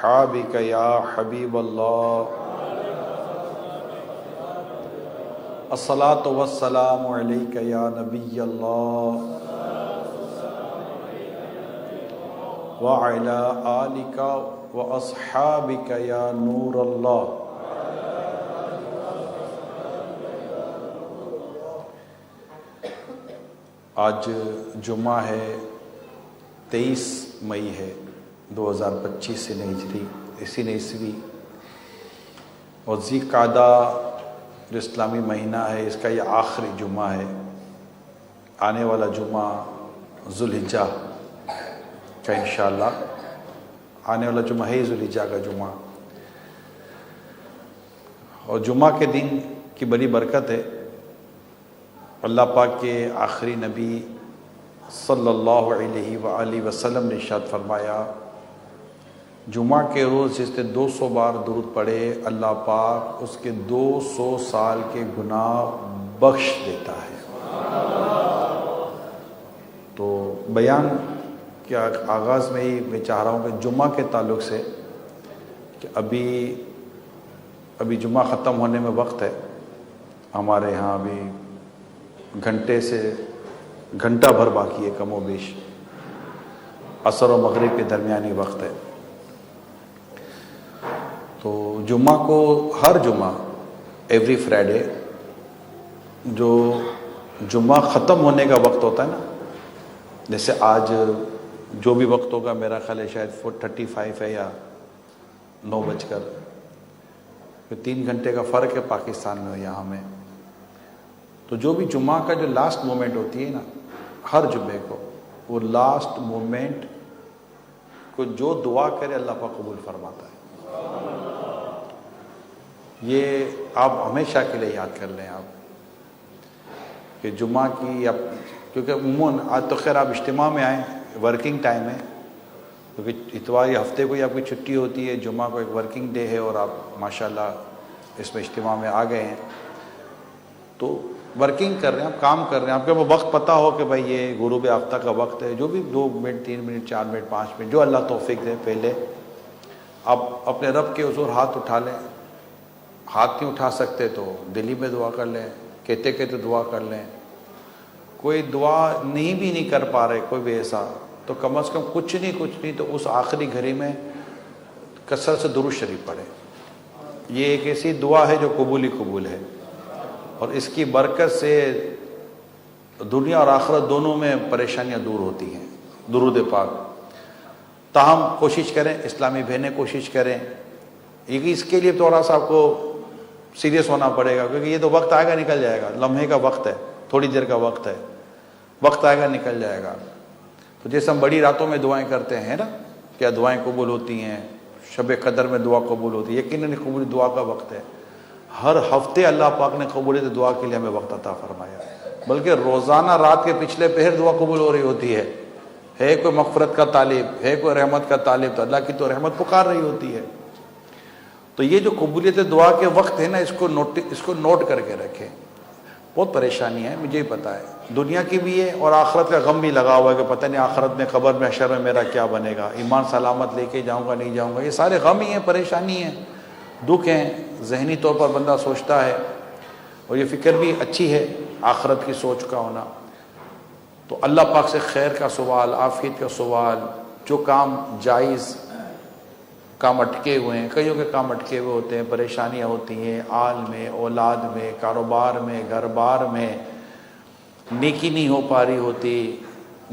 وأصحابك يا حبيب الله الصلاة والسلام عليك يا نبي الله وعلى آلك وأصحابك يا نور الله. آج جمعہ ہے 23 مئی ہے 2025 سے ہجری اسی نے عیسوی، اور ذی قعدہ جو اسلامی مہینہ ہے اس کا یہ آخری جمعہ ہے. آنے والا جمعہ ذوالحجہ کا انشاءاللہ آنے والا جمعہ ہے ذوالحجہ کا جمعہ، اور جمعہ کے دن کی بڑی برکت ہے. اللہ پاک کے آخری نبی صلی اللہ علیہ وآلہ وسلم نے ارشاد فرمایا، جمعہ کے روز جس نے 200 بار درود پڑھے اللہ پاک اس کے 200 سال کے گناہ بخش دیتا ہے. تو بیان کے آغاز میں ہی میں چاہ رہا ہوں کہ جمعہ کے تعلق سے کہ ابھی جمعہ ختم ہونے میں وقت ہے. ہمارے ہاں ابھی گھنٹے سے گھنٹہ بھر باقی ہے، کم و بیش عصر و مغرب کے درمیانی وقت ہے. تو جمعہ کو ہر جمعہ ایوری فرائیڈے جو جمعہ ختم ہونے کا وقت ہوتا ہے نا، جیسے آج جو بھی وقت ہوگا میرا خیال ہے شاید 4:35 ہے یا 9 بج کر، 3 گھنٹے کا فرق ہے پاکستان میں یہاں میں. تو جو بھی جمعہ کا جو لاسٹ مومنٹ ہوتی ہے نا ہر جمعے کو، وہ لاسٹ مومنٹ کو جو دعا کرے اللہ پاک قبول فرماتا ہے. یہ آپ ہمیشہ کے لیے یاد کر لیں آپ کہ جمعہ کی کیونکہ عموماً آج تو خیر آپ اجتماع میں آئیں، ورکنگ ٹائم ہے کیونکہ اتوار ہفتے کو ہی آپ کی چھٹی ہوتی ہے، جمعہ کو ایک ورکنگ ڈے ہے اور آپ ماشاءاللہ اس میں اجتماع میں آ گئے ہیں. تو ورکنگ کر رہے ہیں، آپ کام کر رہے ہیں، آپ کو وہ وقت پتہ ہو کہ بھائی یہ غروب آفتاب کا وقت ہے، جو بھی 2 منٹ 3 منٹ 4 منٹ 5 منٹ جو اللہ توفیق دے، پہلے آپ اپنے رب کے حضور ہاتھ اٹھا لیں. ہاتھ نہیں اٹھا سکتے تو دلی میں دعا کر لیں، کہتے کہتے دعا کر لیں. کوئی دعا نہیں کر پا رہے کوئی بھی ایسا، تو کم از کم کچھ نہیں تو اس آخری گھڑی میں کثرت سے درود شریف پڑھیں. یہ ایک ایسی دعا ہے جو قبول ہے، اور اس کی برکت سے دنیا اور آخرت دونوں میں پریشانیاں دور ہوتی ہیں. درود پاک تاہم کوشش کریں، اسلامی بہنیں کوشش کریں، اس کے لیے تھوڑا سا آپ کو سیریس ہونا پڑے گا کیونکہ یہ تو وقت آئے گا نکل جائے گا، لمحے کا وقت ہے، تھوڑی دیر کا وقت ہے، وقت آئے گا نکل جائے گا. تو جیسے ہم بڑی راتوں میں دعائیں کرتے ہیں نا، کیا دعائیں قبول ہوتی ہیں، شب قدر میں دعا قبول ہوتی ہے، یقیناً قبول دعا کا وقت ہے. ہر ہفتے اللہ پاک نے قبولیت دعا کے لیے ہمیں وقت عطا فرمایا، بلکہ روزانہ رات کے پچھلے پہر دعا قبول ہو رہی ہوتی ہے کوئی مغفرت کا طالب، ہے کوئی رحمت کا طالب، تو اللہ کی تو رحمت پکار رہی ہوتی ہے. تو یہ جو قبولیت دعا کے وقت ہے نا، اس کو نوٹ کر کے رکھیں. بہت پریشانی ہے، مجھے ہی پتہ ہے، دنیا کی بھی ہے اور آخرت کا غم بھی لگا ہوا ہے کہ پتہ نہیں آخرت میں قبر میں حشر میں میرا کیا بنے گا، ایمان سلامت لے کے جاؤں گا نہیں جاؤں گا. یہ سارے غم ہی ہیں، پریشانی ہیں، دکھ ہیں. ذہنی طور پر بندہ سوچتا ہے، اور یہ فکر بھی اچھی ہے آخرت کی سوچ کا ہونا. تو اللہ پاک سے خیر کا سوال، عافیت کا سوال، جو کام جائز کام اٹکے ہوئے ہیں، کئیوں کے کام اٹکے ہوئے ہوتے ہیں، پریشانیاں ہوتی ہیں آل میں، اولاد میں، کاروبار میں، گھر بار میں، نیکی نہیں ہو پا رہی ہوتی،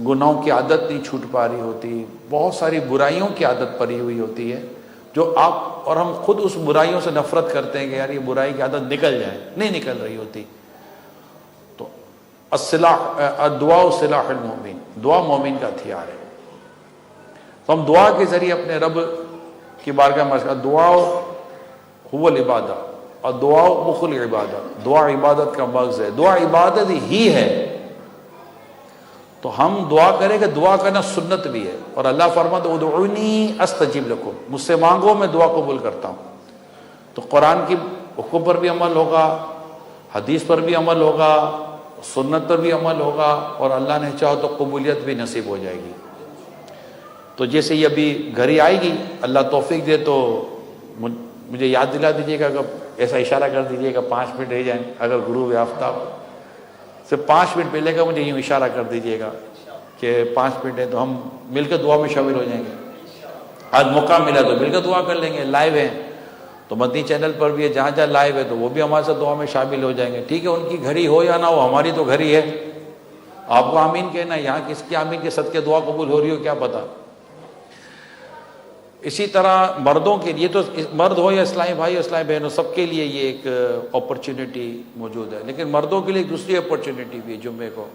گناہوں کی عادت نہیں چھوٹ پا رہی ہوتی، بہت ساری برائیوں کی عادت پڑی ہوئی ہوتی ہے جو آپ اور ہم خود اس برائیوں سے نفرت کرتے ہیں کہ یار یہ برائی کی عادت نکل جائے، نہیں نکل رہی ہوتی. تو الدعاء سلاح المومن، دعا مومن کا ہتھیار ہے. تو ہم دعا کے ذریعے اپنے رب کی بارگاہ میں، دعا هو العبادہ اور دعا مخ العبادہ، دعا عبادت کا مغز ہے، دعا عبادت ہی ہے. تو ہم دعا کریں کہ دعا کرنا سنت بھی ہے، اور اللہ فرماتا ہے ادعونی استجب لکم، مجھ سے مانگو میں دعا قبول کرتا ہوں. تو قرآن کی حکم پر بھی عمل ہوگا، حدیث پر بھی عمل ہوگا، سنت پر بھی عمل ہوگا، اور اللہ نے چاہو تو قبولیت بھی نصیب ہو جائے گی. تو جیسے یہ ابھی گھڑی آئے گی، اللہ توفیق دے تو مجھے یاد دلا دیجیے گا، ایسا اشارہ کر دیجیے گا 5 منٹ رہ جائیں، اگر غروب آفتاب سے 5 منٹ پہلے کا مجھے یوں اشارہ کر دیجیے گا کہ 5 منٹ ہے، تو ہم مل کے دعا میں شامل ہو جائیں گے۔ آج موقع ملا تو مل کے دعا کر لیں گے، لائیو ہیں تو مدنی چینل پر بھی ہے، جہاں جہاں لائیو ہے تو وہ بھی ہمارے ساتھ دعا میں شامل ہو جائیں گے، ٹھیک ہے؟ ان کی گھڑی ہو یا نہ ہو، ہماری تو گھڑی ہے، آپ کو آمین کہنا ہے، یہاں کس کی آمین کے صدقے دعا قبول ہو رہی ہو کیا پتہ۔ اسی طرح مردوں کے لیے، تو مرد ہو یا اسلامی بھائی اسلامی بہنوں، سب کے لیے یہ ایک اپرچونٹی موجود ہے، لیکن مردوں کے لیے ایک دوسری اپرچونٹی بھی ہے جمعے کو،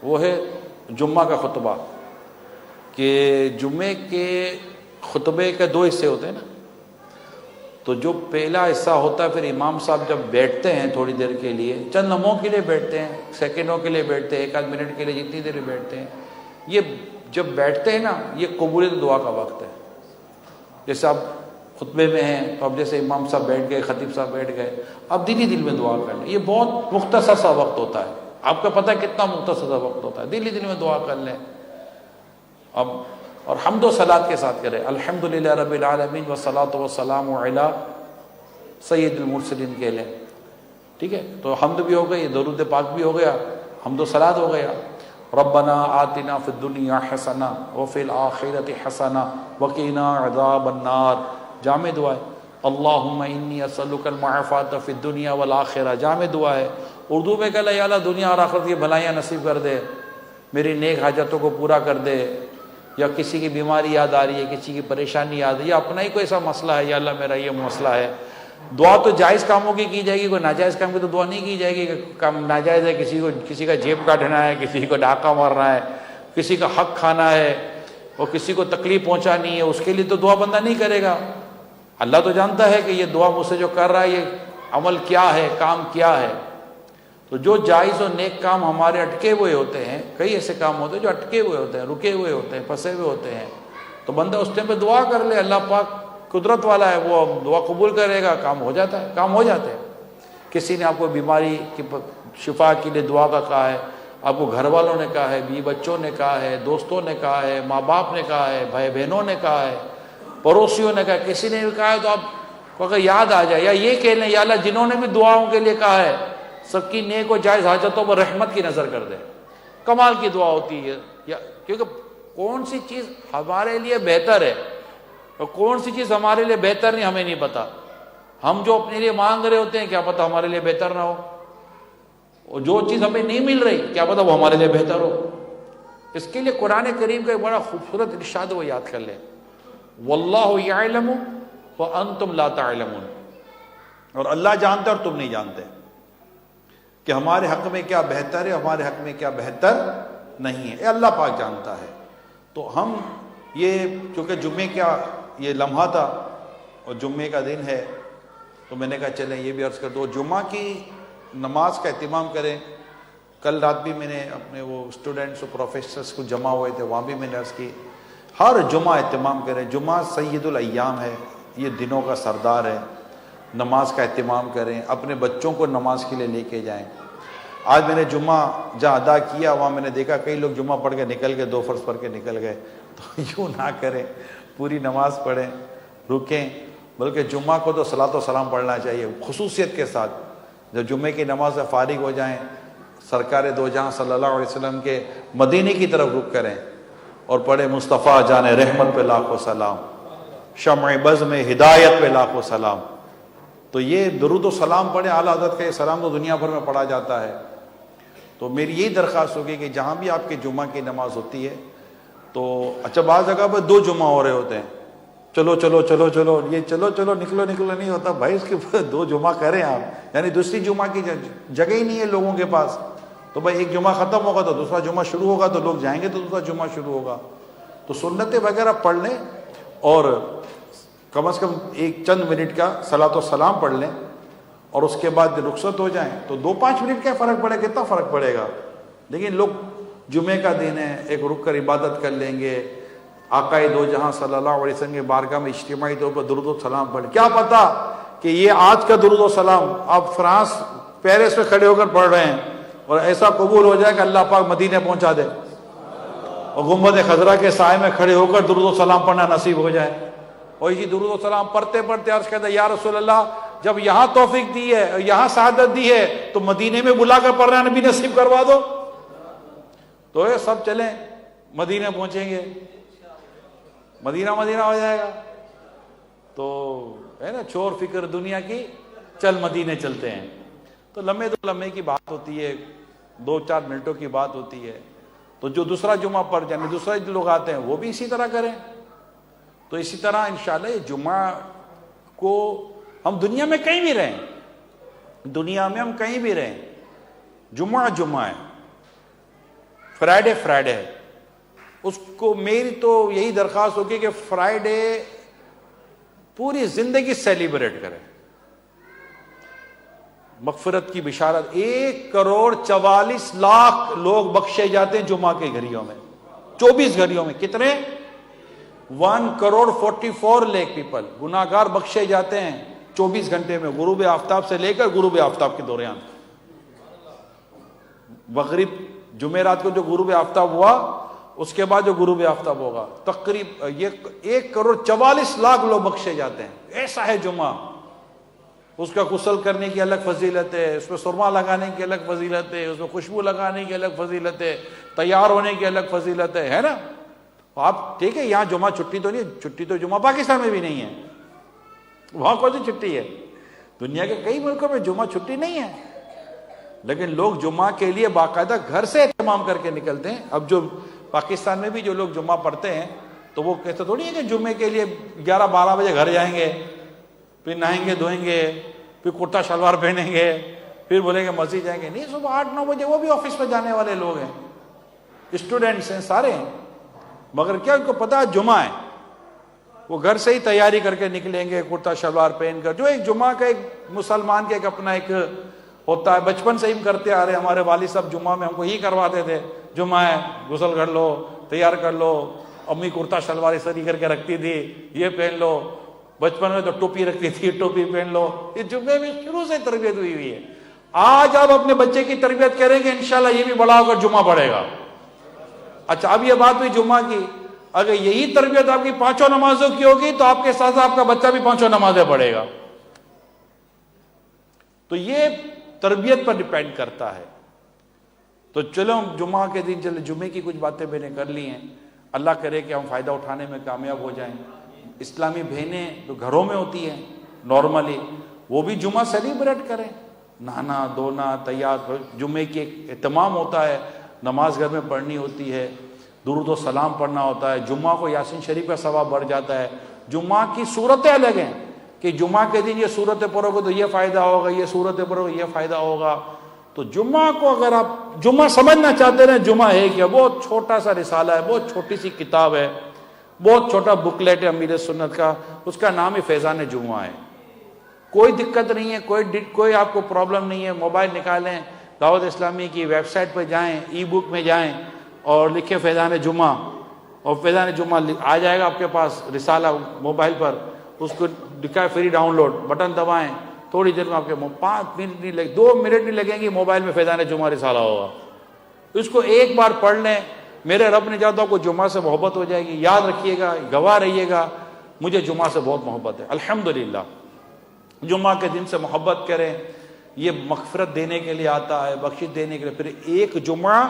وہ ہے جمعہ کا خطبہ۔ کہ جمعے کے خطبے کے 2 حصے ہوتے ہیں نا، تو جو پہلا حصہ ہوتا ہے، پھر امام صاحب جب بیٹھتے ہیں تھوڑی دیر کے لیے، چند لمحوں کے لیے بیٹھتے ہیں، سیکنڈوں کے لیے بیٹھتے ہیں، 1 منٹ کے لیے، جتنی دیر بیٹھتے ہیں، یہ جب بیٹھتے ہیں نا، یہ قبولیت دعا کا وقت ہے۔ جیسے آپ خطبے میں ہیں تو اب جیسے امام صاحب بیٹھ گئے، خطیب صاحب بیٹھ گئے، اب دل ہی دل میں دعا کر لیں، یہ بہت مختصر سا وقت ہوتا ہے، آپ کو پتہ ہے کتنا مختصر سا وقت ہوتا ہے، دل ہی دل میں دعا کر لیں۔ اب اور حمد و صلات کے ساتھ کریں، الحمدللہ رب العالمین والصلاۃ والسلام علی سید المرسلین کہہ لیں، ٹھیک ہے؟ تو حمد بھی ہو گئی، درود پاک بھی ہو گیا، حمد و صلات ہو گیا۔ ربنا آتنا فی الدنیا حسنہ وفی الآخرۃ حسنہ وقنا عذاب النار، جامع دعا ہے۔ اللہم انی اسألک المعافاۃ فی الدنیا والآخرہ، جامع دعا ہے۔ اردو میں کہا یا اللہ دنیا اور آخرت کی بھلائیاں نصیب کر دے، میری نیک حاجتوں کو پورا کر دے، یا کسی کی بیماری یاد آ رہی ہے، کسی کی پریشانی یاد ہے، یا اپنا ہی کوئی ایسا مسئلہ ہے، یا اللہ میرا یہ مسئلہ ہے۔ دعا تو جائز کاموں کی جائے گی، کوئی ناجائز کام کی تو دعا نہیں کی جائے گی، کہ کام ناجائز ہے، کسی کا جیب کاٹنا ہے، کسی کو ڈاکہ مارنا ہے، کسی کا حق کھانا ہے، اور کسی کو تکلیف پہنچانی ہے، اس کے لیے تو دعا بندہ نہیں کرے گا۔ اللہ تو جانتا ہے کہ یہ دعا مجھ سے جو کر رہا ہے یہ عمل کیا ہے، کام کیا ہے۔ تو جو جائز اور نیک کام ہمارے اٹکے ہوئے ہوتے ہیں، کئی ایسے کام ہوتے ہیں جو اٹکے ہوئے ہوتے ہیں، رکے ہوئے ہوتے ہیں، پھنسے ہوئے ہوتے ہیں، تو بندہ اس ٹائم پہ دعا کر لے، اللہ پاک قدرت والا ہے، وہ دعا قبول کرے گا، کام ہو جاتا ہے، کام ہو جاتے ہیں۔ کسی نے آپ کو بیماری کی شفا کے لیے دعا کا کہا ہے، آپ کو گھر والوں نے کہا ہے، بیوی بچوں نے کہا ہے، دوستوں نے کہا ہے، ماں باپ نے کہا ہے، بھائی بہنوں نے کہا ہے، پڑوسیوں نے کہا ہے، کسی نے بھی کہا ہے، تو آپ کو اگر یاد آ جائے، یا یہ کہہ لیں یا اللہ جنہوں نے بھی دعاؤں کے لیے کہا ہے، سب کی نیک و جائز حاجتوں پر رحمت کی نظر کر دے۔ کمال کی دعا ہوتی ہے، کیونکہ کون سی چیز ہمارے لیے بہتر ہے اور کون سی چیز ہمارے لیے بہتر نہیں، ہمیں نہیں پتا۔ ہم جو اپنے لیے مانگ رہے ہوتے ہیں، کیا پتا ہمارے لیے بہتر نہ ہو، اور جو چیز ہمیں نہیں مل رہی، کیا پتا وہ ہمارے لیے بہتر ہو۔ اس کے لیے قرآن کریم کا ایک بڑا خوبصورت ارشاد وہ یاد کر لیں، واللہ یعلم وانتم لا تعلمون، اور اللہ جانتا ہے اور تم نہیں جانتے کہ ہمارے حق میں کیا بہتر ہے، ہمارے حق میں کیا بہتر نہیں ہے، یہ اللہ پاک جانتا ہے۔ تو ہم یہ چونکہ جمعے کا یہ لمحہ تھا اور جمعے کا دن ہے، تو میں نے کہا چلیں یہ بھی عرض کر دو، جمعہ کی نماز کا اہتمام کریں۔ کل رات بھی میں نے اپنے وہ اسٹوڈنٹس اور پروفیسرس کو جمع ہوئے تھے، وہاں بھی میں نے عرض کی، ہر جمعہ اہتمام کریں، جمعہ سید الایام ہے، یہ دنوں کا سردار ہے، نماز کا اہتمام کریں، اپنے بچوں کو نماز کے لیے لے کے جائیں۔ آج میں نے جمعہ جہاں ادا کیا وہاں میں نے دیکھا کئی لوگ جمعہ پڑھ کے نکل گئے، 2 فرض پڑھ کے نکل گئے، تو یوں نہ کریں، پوری نماز پڑھیں، رکیں، بلکہ جمعہ کو تو صلاۃ و سلام پڑھنا چاہیے خصوصیت کے ساتھ۔ جب جمعے کی نماز سے فارغ ہو جائیں، سرکار دو جہاں صلی اللہ علیہ وسلم کے مدینے کی طرف رخ کریں اور پڑھیں مصطفیٰ جان رحمت پہ لاکھوں سلام، شمع بز میں ہدایت پہ لاکھوں سلام۔ تو یہ درود و سلام پڑھیں، اعلیٰ حضرت کا یہ سلام تو دنیا بھر میں پڑھا جاتا ہے۔ تو میری یہی درخواست ہوگی کہ جہاں بھی آپ کی جمعہ کی نماز ہوتی ہے تو اچھا بعض جگہ پر 2 جمعہ ہو رہے ہوتے ہیں، چلو چلو چلو چلو، یہ چلو چلو نکلو نکلو نہیں ہوتا بھائی، اس کے 2 جمعہ کریں آپ، یعنی دوسری جمعہ کی جگہ ہی نہیں ہے لوگوں کے پاس، تو بھائی ایک جمعہ ختم ہوگا تو دوسرا جمعہ شروع ہوگا، تو لوگ جائیں گے تو دوسرا جمعہ شروع ہوگا۔ تو سنتیں وغیرہ پڑھ لیں اور کم از کم ایک چند منٹ کا صلاۃ و سلام پڑھ لیں، اور اس کے بعد رخصت ہو جائیں تو 2-5 منٹ کا فرق پڑے، کتنا فرق پڑے گا؟ لیکن لوگ جمعے کا دن ہے، ایک رک کر عبادت کر لیں گے، آقائے دو جہاں صلی اللہ علیہ وسلم کے بارگاہ میں اجتماعی طور پر درود و سلام پڑھ، کیا پتا کہ یہ آج کا درود و سلام آپ فرانس پیرس میں کھڑے ہو کر پڑھ رہے ہیں اور ایسا قبول ہو جائے کہ اللہ پاک مدینے پہنچا دے۔ اور گنبد خضرا کے سائے میں کھڑے ہو کر درود و سلام پڑھنا نصیب ہو جائے. اور اسی درود و سلام پڑھتے پڑھتے عرض کہتا ہے یا رسول اللہ جب یہاں توفیق دی ہے اور یہاں سعادت دی ہے تو مدینے میں بلا کر پڑھنا نبی نصیب کروا دو. تو یہ سب چلیں مدینہ پہنچیں گے, مدینہ ہو جائے گا. تو ہے نا چور فکر دنیا کی, چل مدینے چلتے ہیں. تو لمحے کی بات ہوتی ہے, 2-4 منٹوں کی بات ہوتی ہے. تو جو دوسرا جمعہ پڑھ جائیں, دوسرے لوگ آتے ہیں وہ بھی اسی طرح کریں. تو اسی طرح انشاءاللہ یہ جمعہ کو ہم دنیا میں کہیں بھی رہیں, دنیا میں ہم کہیں بھی رہیں, جمعہ ہے, فرائیڈے ہے. اس کو میری تو یہی درخواست ہوگی کہ فرائیڈے پوری زندگی سیلیبریٹ کریں. مغفرت کی بشارت, 1,44,00,000 لوگ بخشے جاتے ہیں جمعہ کے گھڑیوں میں, 24 گھڑیوں میں. کتنے؟ 1,44,00,000 پیپل گناہگار بخشے جاتے ہیں 24 گھنٹے میں, غروب آفتاب سے لے کر غروب آفتاب کے دوران. مغرب جمعرات کو جو غروب آفتاب ہوا اس کے بعد جو غروب آفتاب ہوگا, تقریباً یہ 1,44,00,000 لوگ بخشے جاتے ہیں. ایسا ہے جمعہ. اس کا غسل کرنے کی الگ فضیلت ہے, اس میں سرما لگانے کی الگ فضیلت ہے, اس میں خوشبو لگانے کی الگ فضیلت ہے, تیار ہونے کی الگ فضیلت ہے نا. آپ ٹھیک ہے یہاں جمعہ چھٹی تو نہیں, چھٹی تو جمعہ پاکستان میں بھی نہیں ہے, وہاں کون سی چھٹی ہے؟ دنیا کے کئی ملکوں میں جمعہ چھٹی نہیں ہے, لیکن لوگ جمعہ کے لیے باقاعدہ گھر سے اہتمام کر کے نکلتے ہیں. اب جو پاکستان میں بھی جو لوگ جمعہ پڑھتے ہیں تو وہ کہتے تھوڑی ہے کہ جمعے کے لیے 11-12 بجے گھر جائیں گے, پھر نہائیں گے دھوئیں گے, پھر کرتا شلوار پہنیں گے, پھر بولیں گے مسجد جائیں گے. نہیں, صبح 8-9 بجے وہ بھی آفس میں جانے والے لوگ ہیں, اسٹوڈنٹس ہیں, سارے ہیں. مگر کیا ان کو پتا ہے جمعہ ہے, وہ گھر سے ہی تیاری کر کے نکلیں گے کرتا شلوار پہن کر. جو ایک جمعہ کا ایک مسلمان کے ایک اپنا ایک ہوتا ہے, بچپن سے ہی ہم کرتے آ رہے ہیں. ہمارے والد صاحب جمعہ میں ہم کو ہی کرواتے تھے, جمعہ ہے غسل کر لو, تیار کر لو. امی کرتا شلوار سری کر کے رکھتی تھی, یہ پہن لو. بچپن میں تو ٹوپی رکھتی تھی, ٹوپی پہن لو. یہ جمعے میں شروع سے تربیت ہوئی ہے. آج آپ اپنے بچے کی تربیت کریں گے انشاءاللہ یہ بھی بڑا ہو کر جمعہ پڑھے گا. اچھا, اب یہ بات ہوئی جمعہ کی. اگر یہی تربیت آپ کی 5 نمازوں کی ہوگی تو آپ کے ساتھ آپ کا بچہ بھی 5 نمازیں پڑھے گا. تو یہ تربیت پر ڈیپینڈ کرتا ہے. تو چلو جمعہ کے دن چلو جمعے کی کچھ باتیں میں نے کر لی ہیں. اللہ کرے کہ ہم فائدہ اٹھانے میں کامیاب ہو جائیں. اسلامی بہنیں جو گھروں میں ہوتی ہیں نارملی, وہ بھی جمعہ سیلیبریٹ کریں. نہانا دھونا تیار, جمعے کی ایک اہتمام ہوتا ہے, نماز گھر میں پڑھنی ہوتی ہے, درود و سلام پڑھنا ہوتا ہے. جمعہ کو یاسین شریف کا ثواب بڑھ جاتا ہے. جمعہ کی صورتیں الگ ہیں کہ جمعہ کے دن یہ صورتیں پڑھو گے تو یہ فائدہ ہوگا, یہ صورتیں پڑھو گے یہ فائدہ ہوگا. تو جمعہ کو اگر آپ جمعہ سمجھنا چاہتے ہیں, جمعہ ہے کیا؟ بہت چھوٹا سا رسالہ ہے, بہت چھوٹی سی کتاب ہے, بہت چھوٹا بکلیٹ ہے امیر سنت کا, اس کا نام ہی فیضان جمعہ ہے. کوئی دقت نہیں ہے, کوئی آپ کو پرابلم نہیں ہے. موبائل نکالیں, دعوت اسلامی کی ویب سائٹ پہ جائیں, ای بک میں جائیں اور لکھیں فیضان جمعہ, اور فیضان جمعہ آ جائے گا آپ کے پاس رسالہ موبائل پر. اس کو لکھا ہے فری ڈاؤن لوڈ, بٹن دبائیں, تھوڑی دیر میں آپ کے 5 منٹ نہیں لگے, 2 منٹ نہیں لگیں گے, موبائل میں فیضان جمعہ رسالہ ہوگا. اس کو ایک بار پڑھ لیں, میرے رب نے چاہتا کو جمعہ سے محبت ہو جائے گی. یاد رکھیے گا, گواہ رہیے گا, مجھے جمعہ سے بہت محبت ہے. الحمدللہ جمعہ کے دن سے محبت کریں. یہ مغفرت دینے کے لیے آتا ہے, بخشش دینے کے لیے. پھر ایک جمعہ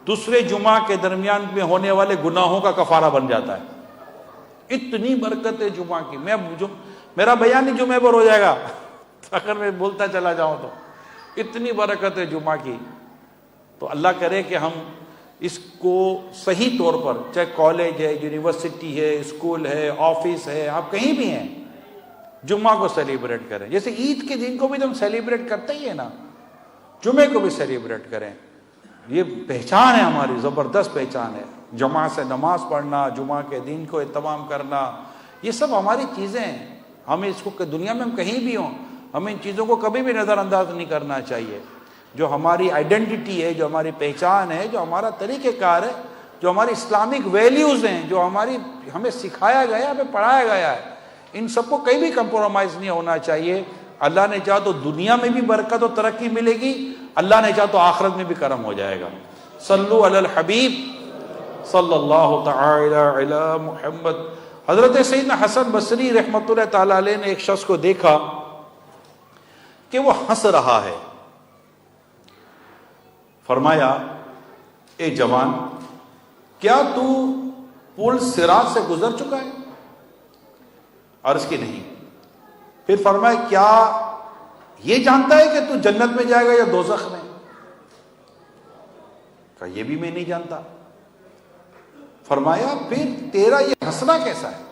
دوسرے جمعہ کے درمیان میں ہونے والے گناہوں کا کفارہ بن جاتا ہے. اتنی برکت ہے جمعہ کی. میرا بیان ہی جمعے پر ہو جائے گا اگر میں بولتا چلا جاؤں تو. اتنی برکت ہے جمعہ کی. تو اللہ کرے کہ ہم اس کو صحیح طور پر, چاہے کالج ہے, یونیورسٹی ہے, اسکول ہے, آفس ہے, آپ کہیں بھی ہیں, جمعہ کو سیلیبریٹ کریں. جیسے عید کے دن کو بھی تو ہم سیلیبریٹ کرتے ہی ہیں نا, جمعے کو بھی سیلیبریٹ کریں. یہ پہچان ہے ہماری, زبردست پہچان ہے. جمعہ سے نماز پڑھنا, جمعہ کے دن کو اہتمام کرنا, یہ سب ہماری چیزیں ہیں. ہمیں اس کو دنیا میں ہم کہیں بھی ہوں, ہمیں ان چیزوں کو کبھی بھی نظر انداز نہیں کرنا چاہیے. جو ہماری آئیڈینٹی ہے, جو ہماری پہچان ہے, جو ہمارا طریقہ کار ہے, جو ہماری اسلامک ویلیوز ہیں, جو ہمیں سکھایا گیا, ہمیں پڑھایا گیا ہے, ان سب کو کہیں بھی کمپرومائز نہیں ہونا چاہیے. اللہ نے چاہا تو دنیا میں بھی برکت و ترقی ملے گی, اللہ نے چاہا تو آخرت میں بھی کرم ہو جائے گا. صلو علی الحبیب صلی اللہ تعالی علی محمد۔ حضرت سیدنا حسن بصری رحمۃ اللہ تعالی علیہ نے ایک شخص کو دیکھا کہ وہ ہنس رہا ہے، فرمایا اے جوان، کیا تو پل صراط سے گزر چکا ہے؟ عرض کی نہیں۔ پھر فرمایا کیا یہ جانتا ہے کہ تو جنت میں جائے گا یا دوزخ میں؟ کہا یہ بھی میں نہیں جانتا۔ فرمایا پھر تیرا یہ ہنسنا کیسا ہے؟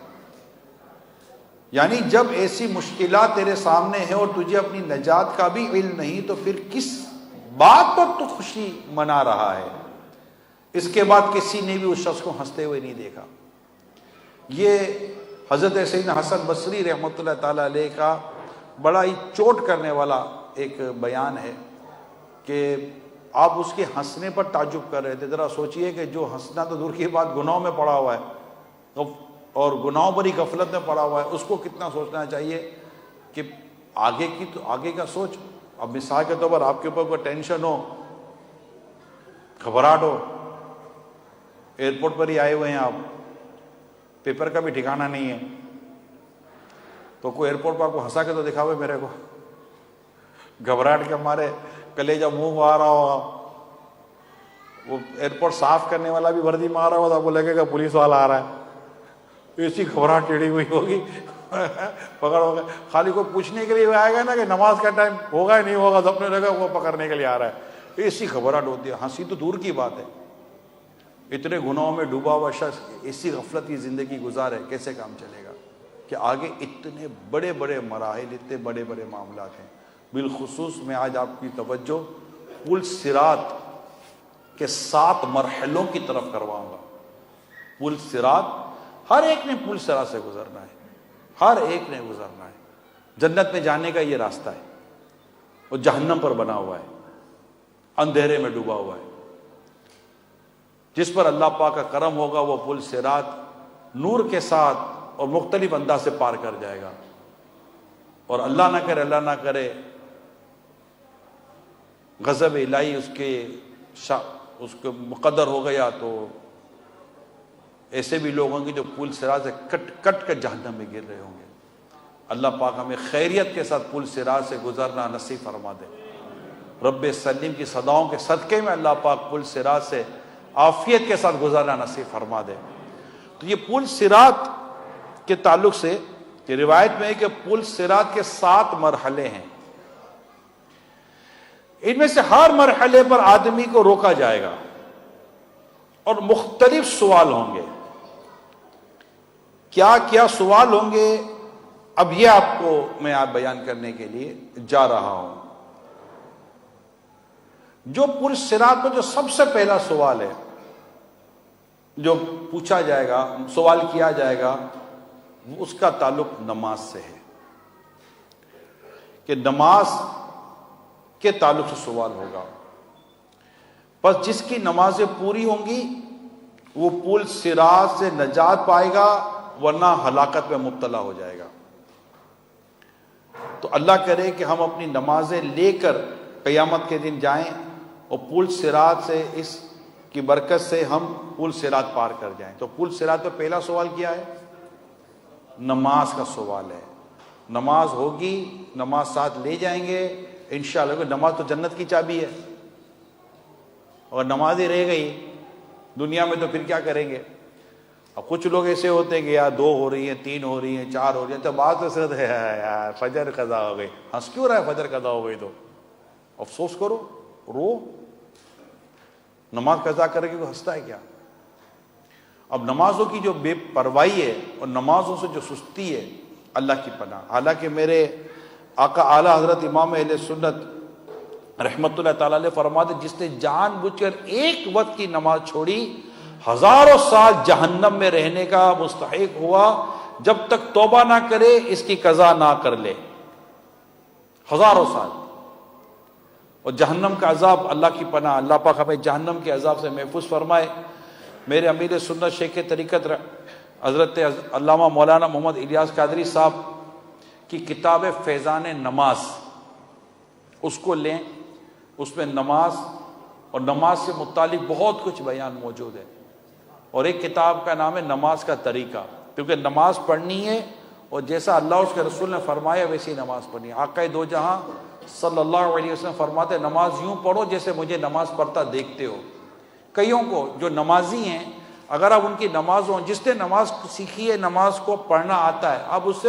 یعنی جب ایسی مشکلات تیرے سامنے ہیں اور تجھے اپنی نجات کا بھی علم نہیں تو پھر کس بات پر تو خوشی منا رہا ہے؟ اس کے بعد کسی نے بھی اس شخص کو ہنستے ہوئے نہیں دیکھا۔ یہ حضرت سیدنا حسن بصری رحمۃ اللہ تعالی علیہ کا بڑا ہی چوٹ کرنے والا ایک بیان ہے کہ آپ اس کے ہنسنے پر تعجب کر رہے تھے۔ ذرا سوچئے کہ جو ہنسنا تو دور کی بات گناہوں میں پڑا ہوا ہے اور گناہوں پر ہی غفلت میں پڑا ہوا ہے، اس کو کتنا سوچنا چاہیے کہ آگے کا سوچ۔ اب مثال کے طور پر آپ کے اوپر کوئی ٹینشن ہو، گھبراہٹ ہو، ایئرپورٹ پر ہی آئے ہوئے ہیں آپ، پیپر کا بھی ٹھکانہ نہیں ہے، تو کوئی ایئرپورٹ پر آپ کو ہنسا کے تو دکھاوے میرے کو، گھبراہٹ کے ہمارے کلیجہ منہ میں آ رہا ہوگا، وہ ایئرپورٹ صاف کرنے والا بھی وردی میں آ رہا ہوگا تو آپ کو لگے گا پولیس والا آ رہا ہے، ایسی گھبراہٹ چڑھی ہوئی ہوگی، پکڑ ہو گئے۔ خالی کوئی پوچھنے کے لیے آئے گا نا کہ نماز کا ٹائم ہوگا یا نہیں ہوگا، تو اپنے لگا وہ پکڑنے کے لیے آ رہا ہے، ایسی گھبراہٹ ہوتی ہے۔ ہنسی تو دور کی بات ہے، اتنے گناہوں میں ڈوبا ہوا شخص ایسی غفلت کی زندگی گزارے، کیسے کام چلے گا؟ کہ آگے اتنے بڑے بڑے مراحل، اتنے بڑے بڑے معاملات ہیں۔ بالخصوص میں آج آپ کی توجہ پل صراط کے 7 مرحلوں کی طرف کرواؤں گا۔ پل صراط، ہر ایک نے پل صراط سے گزرنا ہے، ہر ایک نے گزرنا ہے۔ جنت میں جانے کا یہ راستہ ہے، وہ جہنم پر بنا ہوا ہے، اندھیرے میں ڈوبا ہوا ہے۔ جس پر اللہ پاک کا کرم ہوگا وہ پل صراط نور کے ساتھ اور مختلف انداز سے پار کر جائے گا، اور اللہ نہ کرے غضب الہی اس کے مقدر ہو گیا تو ایسے بھی لوگ ہوں گے جو پل صراط سے کٹ کر جہنم میں گر رہے ہوں گے۔ اللہ پاک ہمیں خیریت کے ساتھ پل صراط سے گزرنا نصیب فرما دے۔ رب سلیم کی صداؤں کے صدقے میں اللہ پاک پل صراط سے عافیت کے ساتھ گزرنا نصیب فرما دے۔ تو یہ پل صراط کے تعلق سے یہ روایت میں ہے کہ پل صراط کے 7 مرحلے ہیں، ان میں سے ہر مرحلے پر آدمی کو روکا جائے گا اور مختلف سوال ہوں گے۔ کیا کیا سوال ہوں گے اب یہ آپ کو میں بیان کرنے کے لیے جا رہا ہوں۔ جو پل صراط پر جو سب سے پہلا سوال ہے جو پوچھا جائے گا، سوال کیا جائے گا، اس کا تعلق نماز سے ہے کہ نماز کے تعلق سے سوال ہوگا۔ بس جس کی نمازیں پوری ہوں گی وہ پل صراط سے نجات پائے گا، ورنہ ہلاکت میں مبتلا ہو جائے گا۔ تو اللہ کرے کہ ہم اپنی نمازیں لے کر قیامت کے دن جائیں اور پل صراط سے اس کی برکت سے ہم پل صراط پار کر جائیں۔ تو پل صراط پہ پہلا سوال کیا ہے؟ نماز کا سوال ہے۔ نماز ہوگی، نماز ساتھ لے جائیں گے انشاءاللہ۔ نماز تو جنت کی چابی ہے، اور نماز ہی رہ گئی دنیا میں تو پھر کیا کریں گے؟ اب کچھ لوگ ایسے ہوتے ہیں کہ یار 2 ہو رہی ہیں، 3 ہو رہی ہیں، 4 ہو رہی ہیں، تو بات تو صرف ہے یار فجر قضا ہو گئی۔ ہنس کیوں رہا ہے؟ فجر قضا ہو گئی تو افسوس کرو، رو۔ نماز قضا کرے گی تو ہنستا ہے کیا؟ اب نمازوں کی جو بے پرواہی ہے اور نمازوں سے جو سستی ہے، اللہ کی پناہ۔ حالانکہ میرے آقا اعلیٰ حضرت امام اہل سنت رحمت اللہ تعالیٰ علیہ فرماتے جس نے جان بوجھ کر ایک وقت کی نماز چھوڑی 1000 سال جہنم میں رہنے کا مستحق ہوا، جب تک توبہ نہ کرے اس کی قضا نہ کر لے۔ 1000 سال اور جہنم کا عذاب، اللہ کی پناہ، اللہ پاک ہمیں جہنم کے عذاب سے محفوظ فرمائے۔ میرے امیر سنت شیخ طریقت حضرت علامہ مولانا محمد الیاس قادری صاحب کی کتاب فیضان نماز، اس کو لیں، اس میں نماز اور نماز سے متعلق بہت کچھ بیان موجود ہے۔ اور ایک کتاب کا نام ہے نماز کا طریقہ، کیونکہ نماز پڑھنی ہے اور جیسا اللہ اس کے رسول نے فرمایا ویسی نماز پڑھنی ہے۔ آقا دو جہاں صلی اللہ علیہ وسلم فرماتے نماز یوں پڑھو جیسے مجھے نماز پڑھتا دیکھتے ہو۔ کئیوں کو جو نمازی ہیں، اگر آپ ان کی نمازوں، جس نے نماز سیکھی ہے، نماز کو پڑھنا آتا ہے، آپ اس سے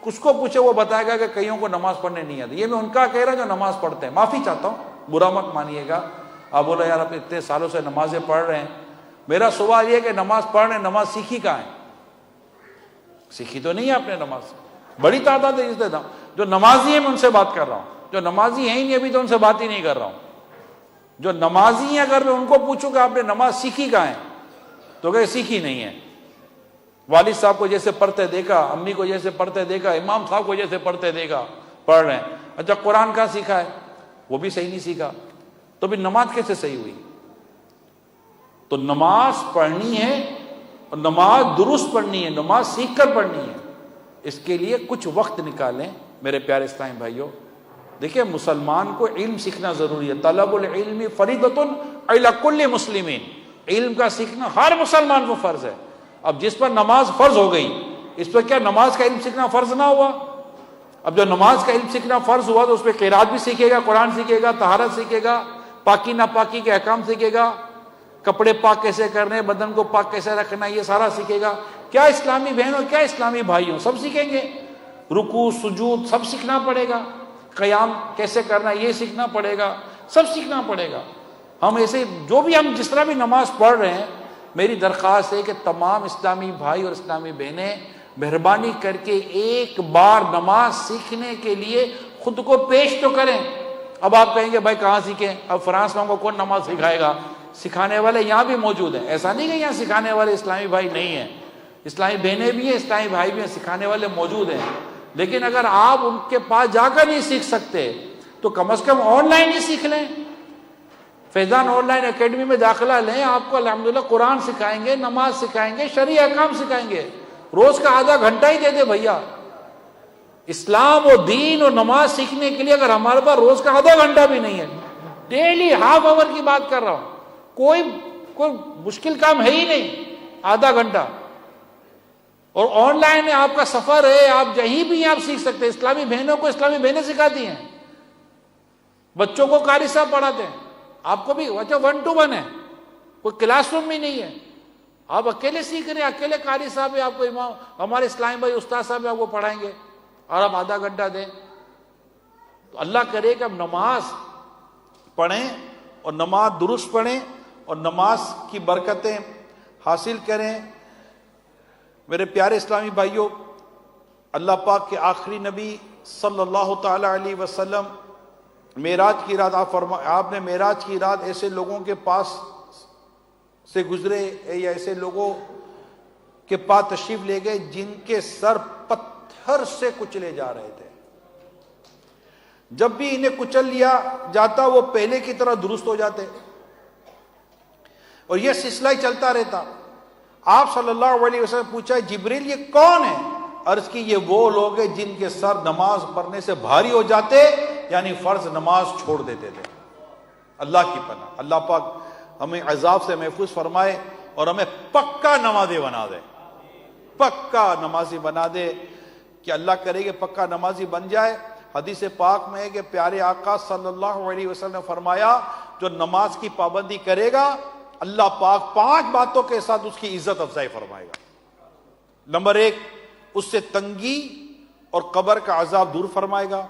اس کو پوچھے، وہ بتائے گا کہ کئیوں کو نماز پڑھنے نہیں آتی۔ یہ میں ان کا کہہ رہا جو نماز پڑھتے ہیں، معافی چاہتا ہوں، برا مت مانیے گا۔ آپ بولے یار آپ اتنے سالوں سے نمازیں پڑھ رہے ہیں، میرا سوال یہ کہ نماز پڑھ رہے ہیں، نماز سیکھی کہاں ہے؟ سیکھی تو نہیں ہے آپ نے نماز، بڑی تعداد ہے جو نمازی ہیں، میں ان سے بات کر رہا ہوں۔ جو نمازی ہیں ہی نہیں ابھی تو ان سے بات ہی نہیں کر رہا ہوں۔ جو نمازی ہیں اگر میں ان کو پوچھوں کہ آپ نے نماز سیکھی کہاں ہے تو کہ سیکھی نہیں ہے۔ والد صاحب کو جیسے پڑھتے دیکھا، امی کو جیسے پڑھتے دیکھا، امام صاحب کو جیسے پڑھتے دیکھا، پڑھ رہے ہیں۔ اچھا قرآن کہاں سیکھا ہے؟ وہ بھی صحیح نہیں سیکھا، تو بھی نماز کیسے صحیح ہوئی؟ تو نماز پڑھنی ہے اور نماز درست پڑھنی ہے، نماز سیکھ کر پڑھنی ہے۔ اس کے لیے کچھ وقت نکالیں میرے پیارے اسلامی بھائیوں۔ دیکھیں مسلمان کو علم سیکھنا ضروری ہے، طلب العلم فریضۃ علی کل مسلمین، علم کا سیکھنا ہر مسلمان کو فرض ہے۔ اب جس پر نماز فرض ہو گئی، اس پر کیا نماز کا علم سیکھنا فرض نہ ہوا؟ اب جو نماز کا علم سیکھنا فرض ہوا تو اس پہ قرات بھی سیکھے گا، قرآن سیکھے گا، طہارت سیکھے گا، پاکی ناپاکی کے احکام سیکھے گا، کپڑے پاک کیسے کرنے، بدن کو پاک کیسے رکھنا، یہ سارا سیکھے گا۔ کیا اسلامی بہنوں، کیا اسلامی بھائیوں، سب سیکھیں گے۔ رکوع سجود سب سیکھنا پڑے گا، قیام کیسے کرنا یہ سیکھنا پڑے گا، سب سیکھنا پڑے گا۔ ہم ایسے جو بھی ہم جس طرح بھی نماز پڑھ رہے ہیں، میری درخواست ہے کہ تمام اسلامی بھائی اور اسلامی بہنیں مہربانی کر کے ایک بار نماز سیکھنے کے لیے خود کو پیش تو کریں۔ اب آپ کہیں گے بھائی کہاں سیکھیں، اب فرانس میں کو کون نماز سکھائے گا؟ سکھانے والے یہاں بھی موجود ہیں، ایسا نہیں کہ یہاں سکھانے والے اسلامی بھائی نہیں ہیں، اسلامی بہنیں بھی ہیں، اسلامی بھائی بھی ہیں، سکھانے والے موجود ہیں۔ لیکن اگر آپ ان کے پاس جا کر نہیں سیکھ سکتے تو کم از کم آن لائن ہی سیکھ لیں۔ فیضان آن لائن اکیڈمی میں داخلہ لیں، آپ کو الحمدللہ قرآن سکھائیں گے، نماز سکھائیں گے، شرعی احکام سکھائیں گے۔ روز کا آدھا گھنٹہ ہی دے دے بھیا۔ اسلام و دین اور نماز سیکھنے کے لیے اگر ہمارے پاس روز کا آدھا گھنٹہ بھی نہیں ہے، ڈیلی ہاف آور کی بات کر رہا ہوں، کوئی مشکل کام ہے ہی نہیں، آدھا گھنٹہ۔ اور آن لائن آپ کا سفر ہے، آپ جہیں بھی آپ سیکھ سکتے ہیں۔ اسلامی بہنوں کو اسلامی بہنیں سکھاتی ہیں، بچوں کو قاری صاحب پڑھاتے ہیں، آپ کو بھی اچھا 1 to 1 ہے، کوئی کلاس روم بھی نہیں ہے، آپ اکیلے سیکھ رہے ہیں، اکیلے قاری صاحب آپ کو امام ہمارے اسلامی بھائی استاد صاحب آپ کو پڑھائیں گے اور آپ آدھا گھنٹہ دیں۔ تو اللہ کرے کہ ہم نماز پڑھیں اور نماز درست پڑھیں اور نماز کی برکتیں حاصل کریں۔ میرے پیارے اسلامی بھائیوں، اللہ پاک کے آخری نبی صلی اللہ تعالی علیہ وسلم معراج کی رات آپ نے معراج کی رات ایسے لوگوں کے پاس سے گزرے یا ایسے لوگوں کے پاس تشریف لے گئے جن کے سر پتھر سے کچلے جا رہے تھے۔ جب بھی انہیں کچل لیا جاتا وہ پہلے کی طرح درست ہو جاتے، اور یہ سلسلہ ہی چلتا رہتا۔ آپ صلی اللہ علیہ وسلم پوچھا جبریل یہ کون ہے؟ عرض کی یہ وہ لوگ ہیں جن کے سر نماز پڑھنے سے بھاری ہو جاتے، یعنی فرض نماز چھوڑ دیتے تھے۔ اللہ کی پناہ، اللہ پاک ہمیں عذاب سے محفوظ فرمائے اور ہمیں پکا نمازی بنا دے، پکا نمازی بنا دے، کہ اللہ کرے کہ پکا نمازی بن جائے۔ حدیث پاک میں ہے کہ پیارے آقا صلی اللہ علیہ وسلم نے فرمایا جو نماز کی پابندی کرے گا اللہ پاک 5 باتوں کے ساتھ اس کی عزت افزائی فرمائے گا۔ نمبر 1، اس سے تنگی اور قبر کا عذاب دور فرمائے گا۔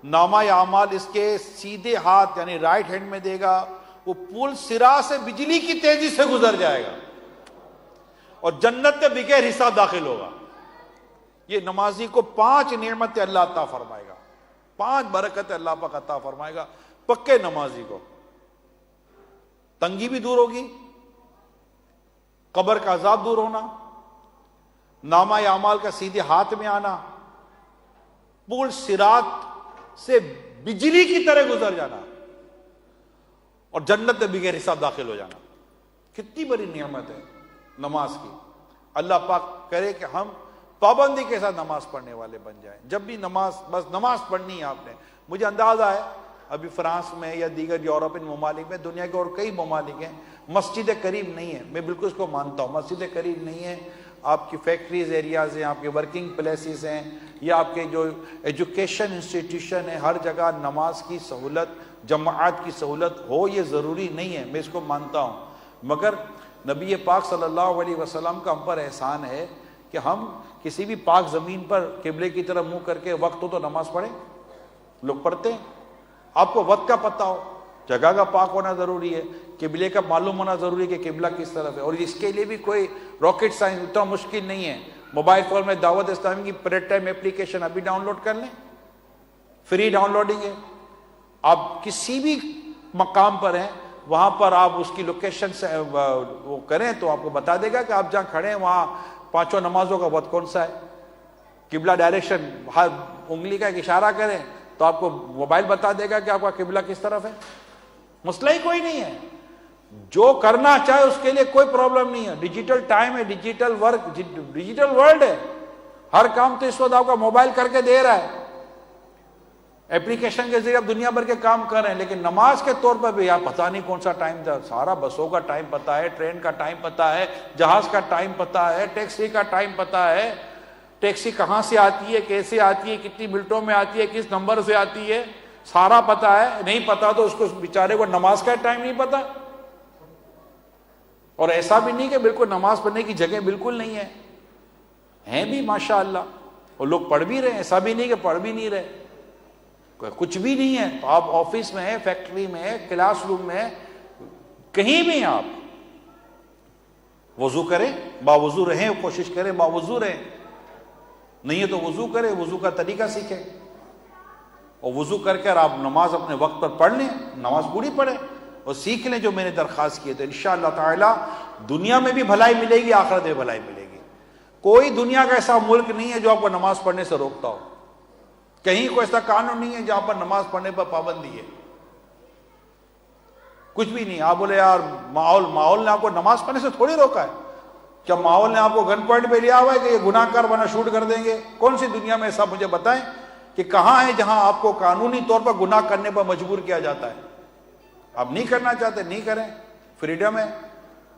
نامہ اعمال اس کے سیدھے ہاتھ یعنی رائٹ ہینڈ میں دے گا، وہ پل صراط سے بجلی کی تیزی سے گزر جائے گا اور جنت میں بغیر حساب داخل ہوگا۔ یہ نمازی کو 5 نعمتیں اللہ عطا فرمائے گا، 5 برکتیں اللہ پاک عطا فرمائے گا پکے نمازی کو۔ تنگی بھی دور ہوگی، قبر کا عذاب دور ہونا، نامہ اعمال کا سیدھے ہاتھ میں آنا، پل صراط سے بجلی کی طرح گزر جانا اور جنت میں بغیر حساب داخل ہو جانا۔ کتنی بڑی نعمت ہے نماز کی۔ اللہ پاک کرے کہ ہم پابندی کے ساتھ نماز پڑھنے والے بن جائیں۔ جب بھی بس نماز پڑھنی ہے آپ نے۔ مجھے اندازہ ہے ابھی فرانس میں یا دیگر یورپین ممالک میں، دنیا کے اور کئی ممالک ہیں، مسجد قریب نہیں ہے، میں بالکل اس کو مانتا ہوں، مسجد قریب نہیں ہے، آپ کی فیکٹریز ایریاز ہیں، آپ کے ورکنگ پلیسز ہیں، یا آپ کے جو ایجوکیشن انسٹیٹیوشن ہے، ہر جگہ نماز کی سہولت، جماعت کی سہولت ہو یہ ضروری نہیں ہے، میں اس کو مانتا ہوں، مگر نبی پاک صلی اللہ علیہ وسلم کا ہم پر احسان ہے کہ ہم کسی بھی پاک زمین پر قبلے کی طرف منہ کر کے وقت ہو تو نماز پڑھیں، لوگ پڑھتے ہیں۔ آپ کو وقت کا پتہ ہو، جگہ کا پاک ہونا ضروری ہے، قبلے کا معلوم ہونا ضروری ہے کہ قبلہ کس طرف ہے، اور اس کے لیے بھی کوئی راکٹ سائنس اتنا مشکل نہیں ہے۔ موبائل فون میں دعوت اسلامی کی پریڈ ٹائم اپلیکیشن ابھی ڈاؤن لوڈ کر لیں، فری ڈاؤن لوڈنگ ہے، آپ کسی بھی مقام پر ہیں وہاں پر آپ اس کی لوکیشن سے وہ کریں تو آپ کو بتا دے گا کہ آپ جہاں کھڑے ہیں وہاں پانچوں نمازوں کا وقت کون سا ہے، قبلہ ڈائریکشن، انگلی کا ایک اشارہ کریں تو آپ کو موبائل بتا دے گا کہ آپ کا قبلہ کس طرف ہے، مسئلہ ہی کوئی نہیں ہے، جو کرنا چاہے اس کے لیے کوئی پرابلم نہیں ہے۔ ڈیجیٹل ٹائم ہے، ڈیجیٹل ورک، ڈیجیٹل ورلڈ ہے، ہر کام تو اس وقت آپ کا موبائل کر کے دے رہا ہے، اپلیکیشن کے ذریعے آپ دنیا بھر کے کام کر رہے ہیں، لیکن نماز کے طور پر بھی یار پتہ نہیں کون سا ٹائم تھا، سارا بسوں کا ٹائم پتہ ہے، ٹرین کا ٹائم پتہ ہے، جہاز کا ٹائم پتہ ہے، ٹیکسی کا ٹائم پتہ ہے، ٹیکسی کہاں سے آتی ہے، کیسے آتی ہے، کتنی منٹوں میں آتی ہے، کس نمبر سے آتی ہے، سارا پتہ ہے۔ نہیں پتہ تو اس کو بیچارے کو نماز کا ٹائم نہیں پتہ، اور ایسا بھی نہیں کہ بالکل نماز پڑھنے کی جگہ بالکل نہیں ہے، ہیں بھی ماشاءاللہ، اور لوگ پڑھ بھی رہے ہیں، ایسا بھی نہیں کہ پڑھ بھی نہیں رہے، کچھ بھی نہیں ہے، تو آپ آفس میں ہیں، فیکٹری میں ہیں، کلاس روم میں ہیں، کہیں بھی آپ وضو کریں، باوضو رہیں، کوشش کریں باوضو رہیں، نہیں ہے تو وضو کریں، وضو کا طریقہ سیکھیں، اور وضو کر کے آپ نماز اپنے وقت پر پڑھ لیں، نماز پوری پڑھیں اور سیکھ لیں جو میں نے درخواست کی ہے، تو انشاءاللہ تعالی دنیا میں بھی بھلائی ملے گی، آخرت میں بھلائی ملے گی۔ کوئی دنیا کا ایسا ملک نہیں ہے جو آپ کو نماز پڑھنے سے روکتا ہو، کہیں کوئی ایسا قانون نہیں ہے جہاں پر نماز پڑھنے پر پابندی ہے، کچھ بھی نہیں۔ آپ بولے یار ماحول نے آپ کو نماز پڑھنے سے تھوڑی روکا ہے، کیا ماحول نے آپ کو گن پوائنٹ پہ لیا ہوا ہے کہ یہ گناہ کار بنا شوٹ کر دیں گے؟ کون سی دنیا میں ایسا مجھے بتائیں کہ کہاں ہے جہاں آپ کو قانونی طور پر گناہ کرنے پر مجبور کیا جاتا ہے؟ آپ نہیں کرنا چاہتے نہیں کریں، فریڈم ہے،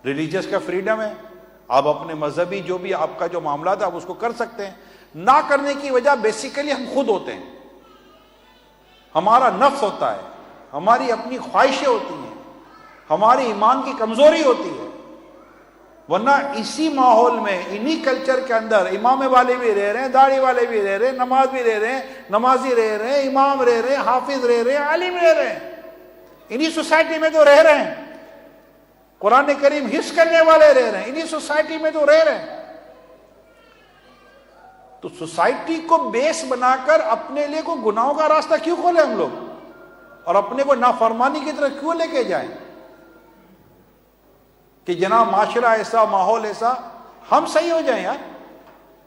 ریلیجیس کا فریڈم ہے، آپ اپنے مذہبی جو بھی آپ کا جو معاملات ہے آپ اس کو کر سکتے ہیں۔ نہ کرنے کی وجہ بیسیکلی ہم خود ہوتے ہیں، ہمارا نفس ہوتا ہے، ہماری اپنی خواہشیں ہوتی ہیں، ہماری ایمان کی کمزوری ہوتی ہے، ورنہ اسی ماحول میں انہی کلچر کے اندر امام والے بھی رہ رہے ہیں، داڑھی والے بھی رہ رہے ہیں، نماز بھی رہ رہے ہیں، نمازی رہ رہے ہیں، امام رہ رہے ہیں، حافظ رہ رہے ہیں، عالم رہ رہے ہیں، انہی سوسائٹی میں تو رہ رہے ہیں، قرآن کریم حفظ کرنے والے رہ رہے ہیں، انہی سوسائٹی میں تو رہ رہے ہیں۔ تو سوسائٹی کو بیس بنا کر اپنے لیے کو گناہوں کا راستہ کیوں کھولیں ہم لوگ، اور اپنے کو نافرمانی کی طرف کیوں لے کے جائیں کہ جناب معاشرہ ایسا، ماحول ایسا، ہم صحیح ہو جائیں یار۔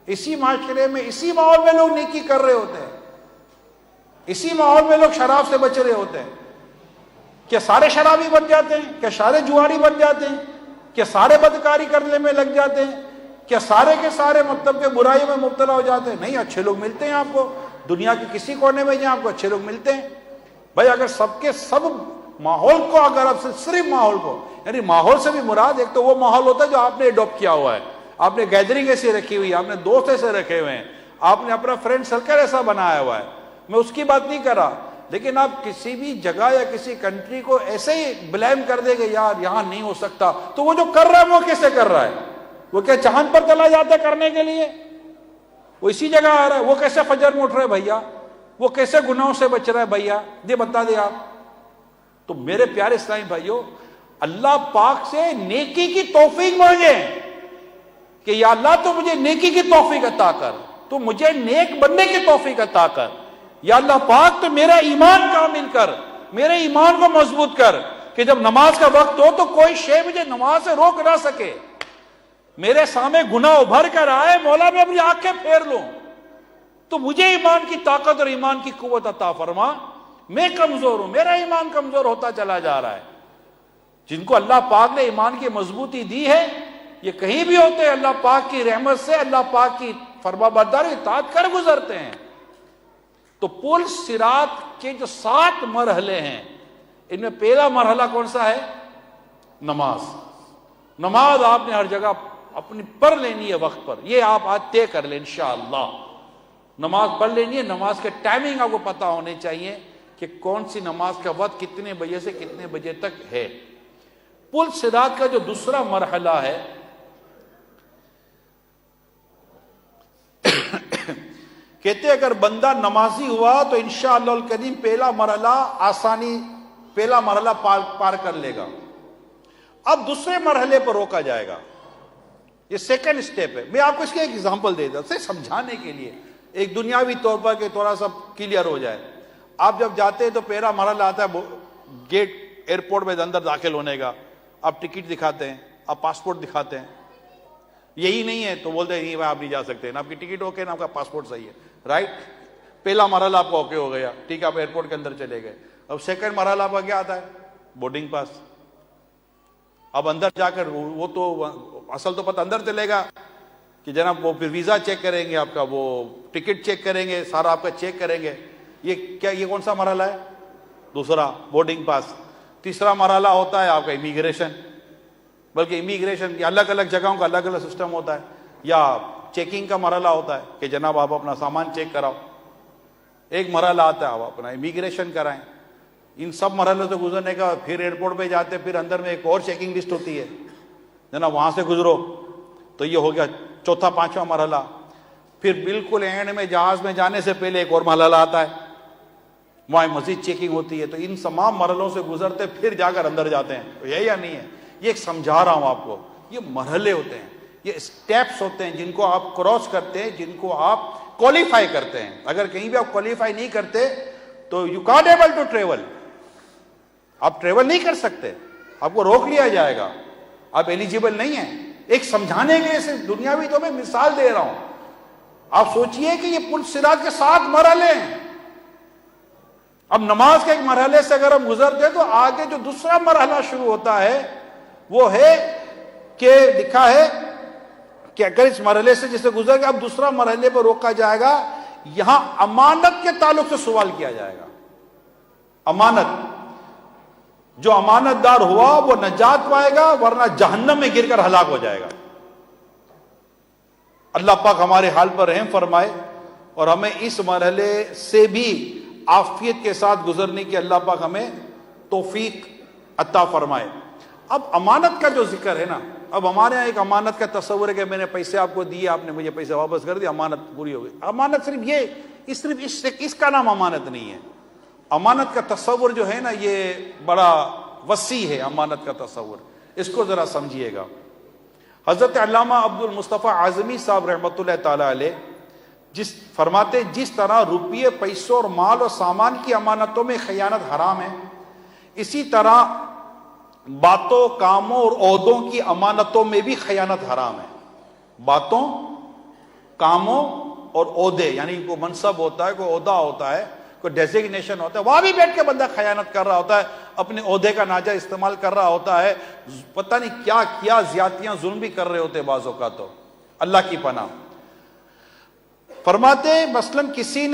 اسی معاشرے میں، اسی ماحول میں لوگ نیکی کر رہے ہوتے ہیں، اسی ماحول میں لوگ شراب سے بچ رہے ہوتے ہیں، کیا سارے شرابی بن جاتے ہیں؟ کیا سارے جواری بن جاتے ہیں؟ کیا سارے بدکاری کرنے میں لگ جاتے ہیں؟ کیا سارے کے سارے مطلب کہ برائی میں مبتلا ہو جاتے ہیں؟ نہیں، اچھے لوگ ملتے ہیں آپ کو، دنیا کے کسی کونے میں جہاں آپ کو اچھے لوگ ملتے ہیں۔ بھائی اگر سب کے سب ماحول کو، اگر آپ صرف ماحول کو، یعنی ماحول سے بھی مراد ایک تو وہ ماحول ہوتا ہے جو آپ نے اڈاپٹ کیا ہوا ہے، آپ نے گیدرنگ ایسی رکھی ہوئی ہے، آپ نے دوست ایسے رکھے ہوئے ہیں، آپ نے اپنا فرینڈ سرکل ایسا بنایا ہوا ہے، میں اس کی بات نہیں کر رہا، لیکن آپ کسی بھی جگہ یا کسی کنٹری کو ایسے ہی بلیم کر دیں کہ یار یہاں نہیں ہو سکتا، تو وہ جو کر رہا ہے وہ کیسے کر رہا ہے؟ وہ کیا چاند پر چلا جاتا ہے کرنے کے لیے؟ وہ اسی جگہ آ رہا ہے، وہ کیسے فجر میں اٹھ رہا ہے بھیا؟ وہ کیسے گناہوں سے بچ رہا ہے بھیا؟ یہ بتا دیں آپ۔ تو میرے پیارے اسلامی بھائیوں، اللہ پاک سے نیکی کی توفیق مانگیں کہ یا اللہ تو مجھے نیکی کی توفیق عطا کر، تو مجھے نیک بننے کی توفیق عطا کر، یا اللہ پاک تو میرا ایمان کامل کر، میرے ایمان کو مضبوط کر کہ جب نماز کا وقت ہو تو کوئی شے مجھے نماز سے روک نہ سکے، میرے سامنے گناہ ابھر کر آئے، مولا میں اپنی آنکھیں پھیر لوں، تو مجھے ایمان کی طاقت اور ایمان کی قوت عطا فرما۔ میں کمزور ہوں، میرا ایمان کمزور ہوتا چلا جا رہا ہے۔ جن کو اللہ پاک نے ایمان کی مضبوطی دی ہے، یہ کہیں بھی ہوتے ہیں اللہ پاک کی رحمت سے، اللہ پاک کی فرما برداری اطاعت کر گزرتے ہیں۔ تو پل صراط کے جو 7 مرحلے ہیں، ان میں پہلا مرحلہ کون سا ہے؟ نماز آپ نے ہر جگہ اپنی پڑھ لینی ہے وقت پر، یہ آپ آج طے کر لیں انشاءاللہ، نماز پڑھ لینی ہے۔ نماز کے ٹائمنگ آپ کو پتہ ہونے چاہیے کہ کون سی نماز کا وقت کتنے بجے سے کتنے بجے تک ہے۔ پل صراط کا جو دوسرا مرحلہ ہے، کہتے اگر بندہ نمازی ہوا تو انشاءاللہ الکریم پہلا مرحلہ پار کر لے گا۔ اب دوسرے مرحلے پر روکا جائے گا، یہ سیکنڈ سٹیپ ہے۔ میں آپ کو اس کی ایک ایگزامپل دے دیتا ہوں سمجھانے کے لیے، ایک دنیاوی طور پر کہ تھوڑا سا کلیئر ہو جائے۔ آپ جب جاتے ہیں تو پہلا مرحلہ آتا ہے گیٹ ایئرپورٹ میں اندر داخل ہونے کا، آپ ٹکٹ دکھاتے ہیں، آپ پاسپورٹ دکھاتے ہیں، یہی نہیں ہے تو بولتے ہیں نہیں بھائی آپ نہیں جا سکتے، نا آپ کی ٹکٹ اوکے نا آپ کا پاسپورٹ صحیح ہے، رائٹ؟ پہلا مرحلہ آپ کو اوکے ہو گیا، ٹھیک ہے، آپ ایئرپورٹ کے اندر چلے گئے۔ اب سیکنڈ مرحلہ آپ کا کیا آتا ہے؟ Boarding pass. اب اندر جا کر وہ تو اصل تو پتہ اندر چلے گا کہ جناب وہ پھر ویزا چیک کریں گے آپ کا، وہ ٹکٹ چیک کریں گے، سارا آپ کا چیک کریں گے۔ یہ کون سا مرحلہ ہے؟ دوسرا، بورڈنگ پاس۔ تیسرا مرحلہ ہوتا ہے آپ کا امیگریشن، بلکہ امیگریشن کی الگ الگ جگہوں کا الگ الگ سسٹم ہوتا ہے، یا چیکنگ کا مرحلہ ہوتا ہے کہ جناب آپ اپنا سامان چیک کراؤ۔ ایک مرحلہ آتا ہے آپ اپنا امیگریشن کرائیں۔ ان سب مرحلوں سے گزرنے کا پھر ایئرپورٹ پہ جاتے، پھر اندر میں ایک اور چیکنگ لسٹ ہوتی ہے جناب، وہاں سے گزرو، تو یہ ہو گیا چوتھا پانچواں مرحلہ۔ پھر بالکل اینڈ میں جہاز میں جانے سے پہلے ایک اور مرحلہ آتا ہے، وہاں مزید چیکنگ ہوتی ہے۔ تو ان تمام مرحلوں سے گزرتے پھر جا کر اندر جاتے ہیں، تو یہ یا نہیں ہے؟ یہ ایک سمجھا رہا ہوں آپ کو، یہ مرحلے ہوتے ہیں، یہ اسٹیپس ہوتے ہیں جن کو آپ کراس کرتے ہیں، جن کو آپ کوالیفائی کرتے ہیں۔ اگر کہیں بھی آپ کوالیفائی نہیں کرتے تو you can't able to travel, آپ ٹریول نہیں کر سکتے، آپ کو روک لیا جائے گا، آپ ایلیجیبل نہیں ہیں۔ ایک سمجھانے کے لیے دنیاوی تو میں مثال دے رہا ہوں۔ آپ سوچئے کہ یہ پل صراط کے 7 مرحلے ہیں۔ اب نماز کے ایک مرحلے سے اگر ہم گزرتے تو آگے جو دوسرا مرحلہ شروع ہوتا ہے وہ ہے کہ لکھا ہے کہ اگر اس مرحلے سے جسے گزر گیا اب دوسرا مرحلے پر روکا جائے گا، یہاں امانت کے تعلق سے سوال کیا جائے گا۔ امانت، جو امانت دار ہوا وہ نجات پائے گا، ورنہ جہنم میں گر کر ہلاک ہو جائے گا۔ اللہ پاک ہمارے حال پر رحم فرمائے اور ہمیں اس مرحلے سے بھی عافیت کے ساتھ گزرنے کی اللہ پاک ہمیں توفیق عطا فرمائے۔ اب امانت کا جو ذکر ہے نا، اب ہمارے یہاں ایک امانت کا تصور ہے کہ میں نے پیسے آپ کو دیے، آپ نے مجھے پیسے واپس کر دیا، امانت پوری ہو گئی۔ امانت صرف اس کا نام امانت نہیں ہے۔ امانت کا تصور جو ہے نا یہ بڑا وسیع ہے، امانت کا تصور، اس کو ذرا سمجھیے گا۔ حضرت علامہ عبد المصطفیٰ اعظمی صاحب رحمۃ اللہ تعالی علیہ فرماتے جس طرح روپیے، پیسوں اور مال اور سامان کی امانتوں میں خیانت حرام ہے، اسی طرح باتوں، کاموں اور عہدوں کی امانتوں میں بھی خیانت حرام ہے۔ باتوں، کاموں اور عہدے، یعنی کوئی منصب ہوتا ہے، کوئی عہدہ ہوتا ہے، کوئی ڈیزگنیشن ہوتا ہے، وہاں بھی بیٹھ کے بندہ خیانت کر رہا ہوتا ہے، اپنے عہدے کا ناجائز استعمال کر رہا ہوتا ہے، پتہ نہیں کیا کیا زیادتیاں، ظلم بھی کر رہے ہوتے ہیں بعض اوقات۔ تو اللہ کی پناہ۔ فرماتے مثلاً کسی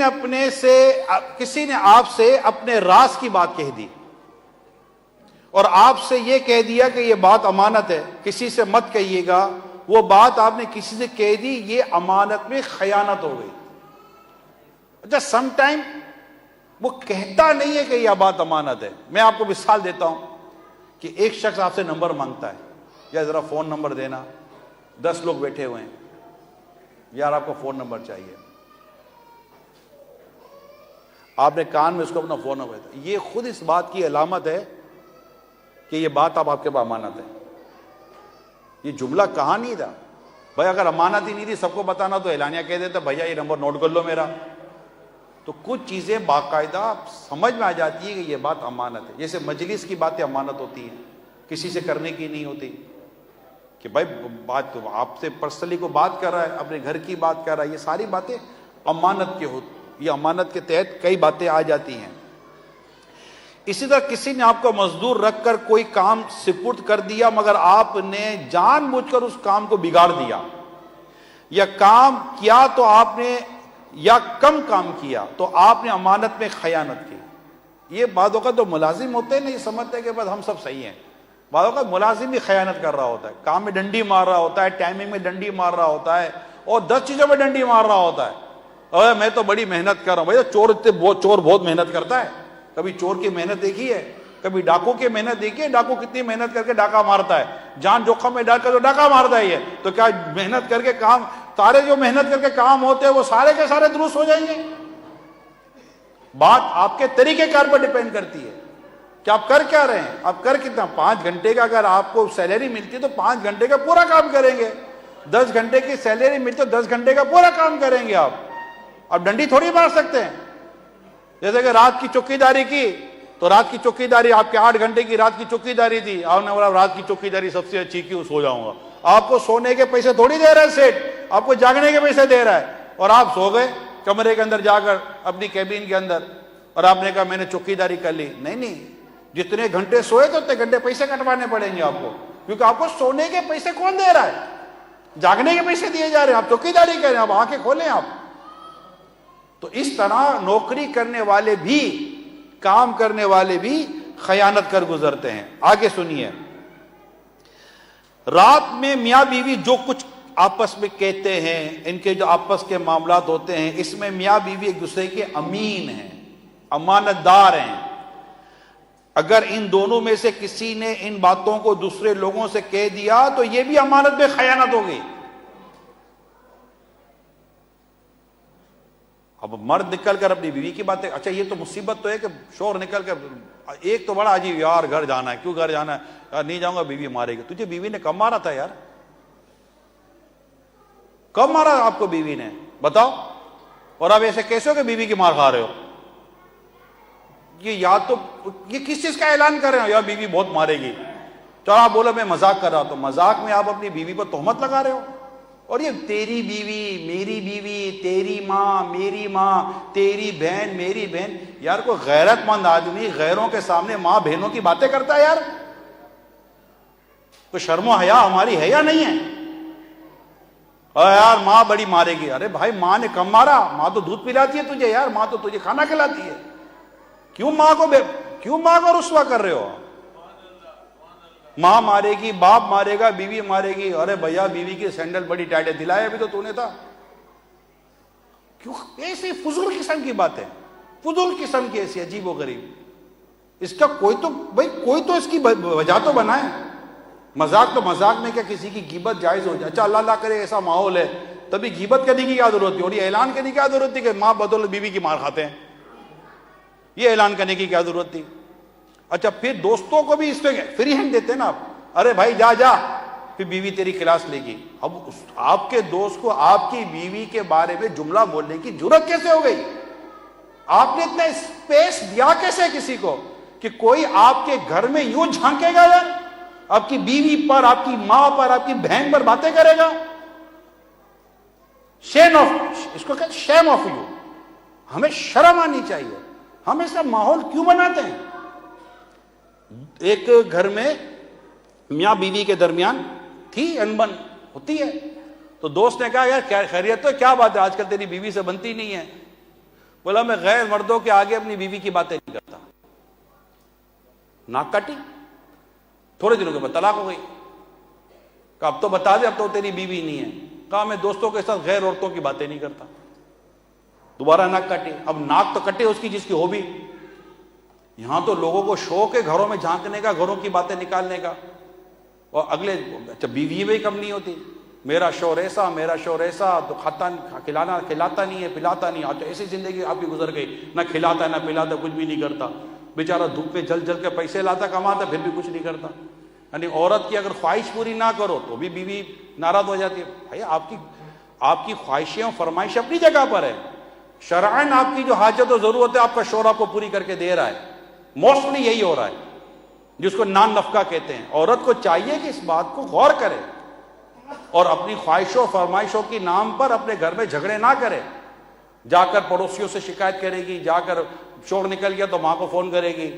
نے آپ سے اپنے راز کی بات کہہ دی اور آپ سے یہ کہہ دیا کہ یہ بات امانت ہے، کسی سے مت کہیے گا، وہ بات آپ نے کسی سے کہہ دی، یہ امانت میں خیانت ہو گئی۔ اچھا سم ٹائم وہ کہتا نہیں ہے کہ یہ بات امانت ہے۔ میں آپ کو مثال دیتا ہوں کہ ایک شخص آپ سے نمبر مانگتا ہے، یا ذرا فون نمبر دینا، 10 لوگ بیٹھے ہوئے ہیں، یار آپ کو فون نمبر چاہیے، آپ نے کان میں اس کو اپنا فون نمبر دیا، یہ خود اس بات کی علامت ہے کہ یہ بات اب آپ کے پاس امانت ہے۔ یہ جملہ کہاں نہیں تھا بھائی، اگر امانت ہی نہیں تھی سب کو بتانا تو اعلانیہ کہہ دیتا بھیا یہ نمبر نوٹ کر لو میرا۔ تو کچھ چیزیں باقاعدہ سمجھ میں آ جاتی ہے کہ یہ بات امانت ہے، جیسے مجلس کی باتیں امانت ہوتی ہیں، کسی سے کرنے کی نہیں ہوتی، کہ بھائی بات آپ سے پرسنلی کو بات کر رہا ہے، اپنے گھر کی بات کر رہا ہے، یہ ساری باتیں امانت کے ہوتی، یہ امانت کے تحت کئی باتیں آ جاتی ہیں۔ اسی طرح کسی نے آپ کو مزدور رکھ کر کوئی کام سپرد کر دیا مگر آپ نے جان بوجھ کر اس کام کو بگاڑ دیا، یا کام کیا تو آپ نے، یا کم کام کیا تو آپ نے امانت میں خیانت کی۔ یہ بعض اوقات تو ملازم ہوتے ہیں نا، یہ سمجھتے ہیں کہ بس ہم سب صحیح ہیں، بعض اوقات ملازم بھی خیانت کر رہا ہوتا ہے، کام میں ڈنڈی مار رہا ہوتا ہے، ٹائمنگ میں ڈنڈی مار رہا ہوتا ہے، اور 10 چیزوں میں ڈنڈی مار رہا ہوتا ہے. اور میں تو بڑی محنت کر رہا ہوں. بھائی چور بہت محنت کرتا ہے. کبھی چور کی محنت دیکھی ہے؟ کبھی ڈاکو کی محنت دیکھی ہے؟ ڈاکو کتنی محنت کر کے ڈاکہ مارتا ہے، جان جوخم میں ڈال کر تو ڈاکہ مارتا ہی ہے. تو کیا محنت کر کے کام، سارے جو محنت کر کے کام ہوتے ہیں وہ سارے کے سارے درست ہو جائیں گے؟ بات آپ کے طریقے کار پر ڈیپینڈ کرتی ہے کہ آپ کر کیا رہے ہیں. آپ کر کتنا، 5 گھنٹے کا اگر آپ کو سیلری ملتی ہے تو 5 گھنٹے کا پورا کام کریں گے. 10 گھنٹے کی سیلری ملتی ہے تو 10 گھنٹے کا پورا کام کریں گے. آپ ڈنڈی تھوڑی مار سکتے ہیں. جیسے کہ رات کی چوکی داری کی تو رات کی چوکی داری آپ کے 8 گھنٹے کی رات کی چوکی داری تھی، آپ نے بولا رات کی چوکی داری سب سے اچھی کی، سو جاؤں گا. آپ کو سونے کے پیسے تھوڑی دے رہا ہے سیٹ، آپ کو جاگنے کے پیسے دے رہا ہے. اور آپ سو گئے کمرے کے اندر جا کر اپنی کیبن کے اندر، اور آپ نے کہا میں نے چوکی داری کر لی. نہیں، جتنے گھنٹے سوئے تو اتنے گھنٹے پیسے کٹوانے پڑیں گے آپ کو، کیونکہ آپ کو سونے کے پیسے کون دے رہا ہے؟ جاگنے کے پیسے دیے جا رہے ہیں. آپ چوکی داری کر رہے ہیں، آپ آنکھیں کھولیں آپ. تو اس طرح نوکری کرنے والے بھی، کام کرنے والے بھی خیانت کر گزرتے ہیں. آگے سنیے، رات میں میاں بیوی جو کچھ آپس میں کہتے ہیں، ان کے جو آپس کے معاملات ہوتے ہیں، اس میں میاں بیوی ایک دوسرے کے امین ہیں، امانت دار ہیں. اگر ان دونوں میں سے کسی نے ان باتوں کو دوسرے لوگوں سے کہہ دیا تو یہ بھی امانت میں خیانت ہوگی. اب مرد نکل کر اپنی بیوی کی باتیں، اچھا یہ تو مصیبت تو ہے کہ شوہر نکل کر، ایک تو بڑا عجیب، یار گھر جانا ہے. کیوں گھر جانا ہے؟ یار نہیں جاؤں گا بیوی مارے گی. تجھے بیوی نے کب مارا تھا یار؟ کب مارا آپ کو بیوی نے؟ بتاؤ. اور آپ ایسے کیسے ہو کہ بیوی کی مار کھا رہے ہو؟ یا تو یہ کس چیز کا اعلان کر رہے ہو؟ یار بیوی بہت مارے گی. چلو آپ بولو میں مذاق کر رہا. تو مذاق میں آپ اپنی بیوی پر تہمت لگا رہے ہو. اور یہ تیری بیوی، میری بیوی، تیری ماں، میری ماں، تیری بہن، میری بہن. یار کوئی غیرت مند آدمی غیروں کے سامنے ماں بہنوں کی باتیں کرتا ہے؟ یار کوئی شرم و حیا ہماری ہے یا نہیں ہے؟ یار ماں بڑی مارے گی. ارے بھائی ماں نے کم مارا؟ ماں تو دودھ پلاتی ہے تجھے یار، ماں تو تجھے کھانا کھلاتی ہے. کیوں ماں کو رسوا کر رہے ہو؟ ماں مارے گی، باپ مارے گا، بیوی مارے گی. ارے بھیا بیوی کی سینڈل بڑی ٹائٹ ہے، دلائے ابھی تو نے تھا. کیوں ایسی فضول قسم کی باتیں، فضول قسم کی ایسی عجیب و غریب. اس کا کوئی تو اس کی وجہ تو بنائے. مذاق تو مذاق میں کیا کسی کی غیبت جائز ہو جائے؟ اچھا اللہ اللہ کرے ایسا ماحول ہے تبھی غیبت کرنے کی کیا ضرورت تھی؟ اور یہ اعلان کرنے کی کیا ضرورت تھی کہ ماں بدولت بیوی کی مار کھاتے ہیں؟ یہ اعلان کرنے کی کیا ضرورت تھی؟ اچھا پھر دوستوں کو بھی اس پہ فری ہینڈ دیتے ہیں نا آپ. ارے بھائی جا پھر بیوی تیری کلاس لے گی. اب آپ کے دوست کو آپ کی بیوی کے بارے میں جملہ بولنے کی جرت کیسے ہو گئی؟ آپ نے اتنا اسپیس دیا کیسے کسی کو کہ کوئی آپ کے گھر میں یوں جھانکے گا یار؟ آپ کی بیوی پر، آپ کی ماں پر، آپ کی بہن پر باتیں کرے گا؟ شیم آف، اس کو کہتے شیم آف یو. ہمیں شرم آنی چاہیے. ہم ایسا ماحول کیوں بناتے ہیں؟ ایک گھر میں میاں بیوی کے درمیان تھی انبن ہوتی ہے. تو دوست نے کہا یار خیریت تو کیا بات ہے، آج کل تیری بیوی سے بنتی نہیں ہے. بولا میں غیر مردوں کے آگے اپنی بیوی کی باتیں نہیں کرتا. ناک کاٹی. تھوڑے دنوں کے بعد طلاق ہو گئی. کہا اب تو بتا دے اب تو تیری بیوی نہیں ہے. کہا میں دوستوں کے ساتھ غیر عورتوں کی باتیں نہیں کرتا. دوبارہ ناک کاٹی. اب ناک تو کٹے اس کی جس کی ہو بھی. یہاں تو لوگوں کو شوق ہے گھروں میں جھانکنے کا، گھروں کی باتیں نکالنے کا. اور اگلے اچھا بیوی بھی کم نہیں ہوتی. میرا شوہر ایسا، میرا شوہر ایسا، تو کھلاتا نہیں ہے، پلاتا نہیں. تو ایسی زندگی آپ کی گزر گئی، نہ کھلاتا ہے نہ پلاتا، کچھ بھی نہیں کرتا. بیچارہ دھوپ میں جل کے پیسے لاتا کماتا، پھر بھی کچھ نہیں کرتا. یعنی عورت کی اگر خواہش پوری نہ کرو تو بھی بیوی ناراض ہو جاتی ہے. بھائی آپ کی خواہشیں اور فرمائش اپنی جگہ پر ہے. شرعاً آپ کی جو حاجت و ضرورت ہے آپ کا شوہر آپ کو پوری کر کے دے رہا ہے. موسٹلی یہی ہو رہا ہے جس کو نان نفقہ کہتے ہیں. عورت کو چاہیے کہ اس بات کو غور کرے اور اپنی خواہشوں فرمائشوں کی نام پر اپنے گھر میں جھگڑے نہ کرے. جا کر پڑوسیوں سے شکایت کرے گی، جا کر شوہر نکل گیا تو ماں کو فون کرے گی،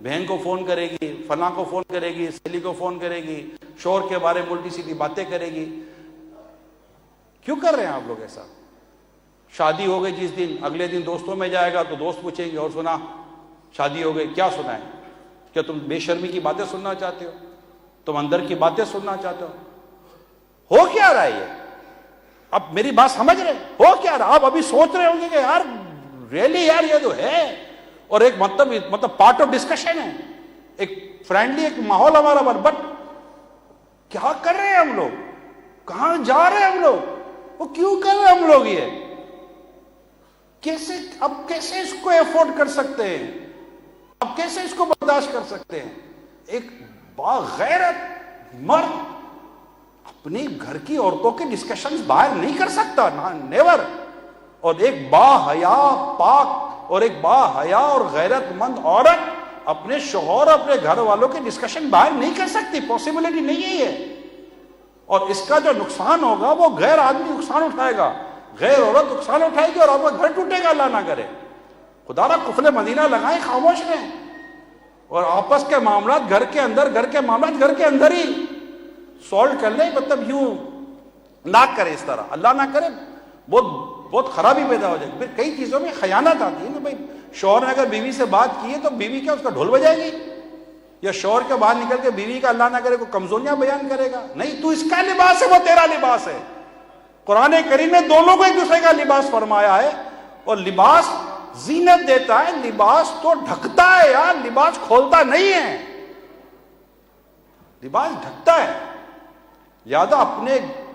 بہن کو فون کرے گی، فلاں کو فون کرے گی، سہیلی کو فون کرے گی، شوہر کے بارے میں الٹی سیدھی باتیں کرے گی. کیوں کر رہے ہیں آپ لوگ ایسا؟ شادی ہو گئی جس دن، اگلے دن دوستوں میں جائے گا تو دوست پوچھیں گے اور سنا شادی ہو گئی، کیا سنا ہے؟ کیا تم بے شرمی کی باتیں سننا چاہتے ہو؟ تم اندر کی باتیں سننا چاہتے ہو کیا رہا ہے یہ؟ اب میری بات سمجھ رہے ہو کیا رہا؟ آپ ابھی سوچ رہے ہوں گے کہ یار ریئلی یار یہ تو ہے، اور ایک مطلب پارٹ آف ڈسکشن ہے، ایک فرینڈلی ایک ماحول ہمارا بٹ کیا کر رہے ہیں ہم لوگ؟ کہاں جا رہے ہیں ہم لوگ؟ وہ کیوں کر رہے ہیں ہم لوگ یہ؟ کیسے اس کو افورڈ کر سکتے ہیں؟ اب کیسے اس کو برداشت کر سکتے ہیں؟ ایک باغیرت مرد اپنی گھر کی عورتوں کے ڈسکشنز باہر نہیں کر سکتا، نیور. اور ایک با حیا پاک اور ایک با حیا اور غیرت مند عورت اپنے شوہر اپنے گھر والوں کے ڈسکشن باہر نہیں کر سکتی، پاسبلٹی نہیں ہے یہ. اور اس کا جو نقصان ہوگا وہ غیر آدمی نقصان اٹھائے گا، غیر عورت نقصان اٹھائے گی، اور آپ کا گھر ٹوٹے گا، اللہ نہ کرے. خدا را قفل مدینہ لگائیں، خاموش رہیں، اور آپس کے معاملات گھر کے اندر ہی سالٹ کر لیں. مطلب یوں نہ کرے اس طرح، اللہ نہ کرے، بہت خرابی پیدا ہو جائے. پھر کئی چیزوں میں خیانت آتی ہے نا بھائی. شوہر نے اگر بیوی سے بات کی ہے تو بیوی کیا اس کا ڈھول بجائے گی؟ یا شوہر کے باہر نکل کے بیوی کا اللہ نہ کرے کوئی کمزوریاں بیان کرے گا؟ نہیں، تو اس کا لباس ہے، وہ تیرا لباس ہے. قرآن کریم نے دونوں کو ایک دوسرے کا لباس فرمایا ہے. اور لباس زینت دیتا ہے، لباس تو ڈھکتا ہے یار، لباس کھولتا نہیں ہے، لباس ڈھکتا ہے. لہذا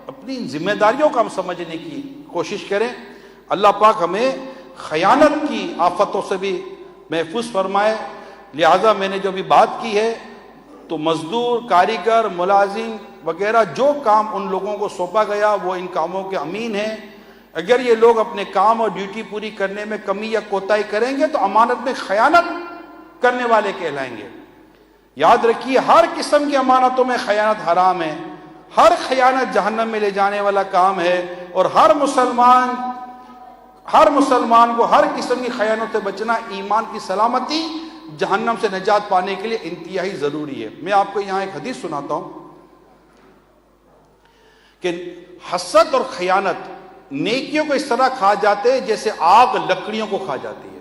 اپنی ذمہ داریوں کو ہم سمجھنے کی کوشش کریں. اللہ پاک ہمیں خیانت کی آفتوں سے بھی محفوظ فرمائے. لہذا میں نے جو بھی بات کی ہے تو مزدور، کاریگر، ملازم وغیرہ جو کام ان لوگوں کو سونپا گیا وہ ان کاموں کے امین ہیں. اگر یہ لوگ اپنے کام اور ڈیوٹی پوری کرنے میں کمی یا کوتاہی کریں گے تو امانت میں خیانت کرنے والے کہلائیں گے. یاد رکھیے ہر قسم کی امانتوں میں خیانت حرام ہے، ہر خیانت جہنم میں لے جانے والا کام ہے. اور ہر مسلمان کو ہر قسم کی خیانت سے بچنا ایمان کی سلامتی، جہنم سے نجات پانے کے لیے انتہائی ضروری ہے. میں آپ کو یہاں ایک حدیث سناتا ہوں کہ حسد اور خیانت نیکیوں کو اس طرح کھا جاتے ہیں جیسے آگ لکڑیوں کو کھا جاتی ہے.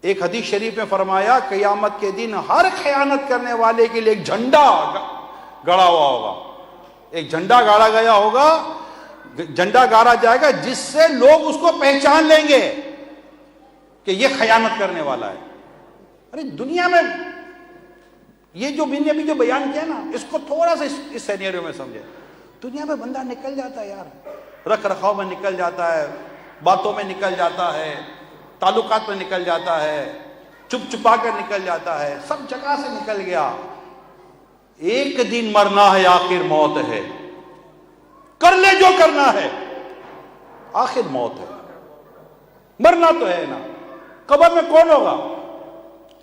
ایک حدیث شریف میں فرمایا قیامت کے دن ہر خیانت کرنے والے کے لیے ایک جھنڈا گڑا ہوا ہوگا، ایک جھنڈا گاڑا گیا ہوگا، جھنڈا گاڑا جائے گا جس سے لوگ اس کو پہچان لیں گے کہ یہ خیانت کرنے والا ہے. ارے دنیا میں یہ جو میں نے ابھی جو بیان کیا نا، اس کو تھوڑا سا اس سینیریو میں سمجھے. دنیا میں بندہ نکل جاتا ہے یار، رکھ رکھاؤ میں نکل جاتا ہے، باتوں میں نکل جاتا ہے، تعلقات میں نکل جاتا ہے، چپ چپا کر نکل جاتا ہے، سب جگہ سے نکل گیا. ایک دن مرنا ہے، آخر موت ہے، کر لے جو کرنا ہے، آخر موت ہے. مرنا تو ہے نا. قبر میں کون ہوگا؟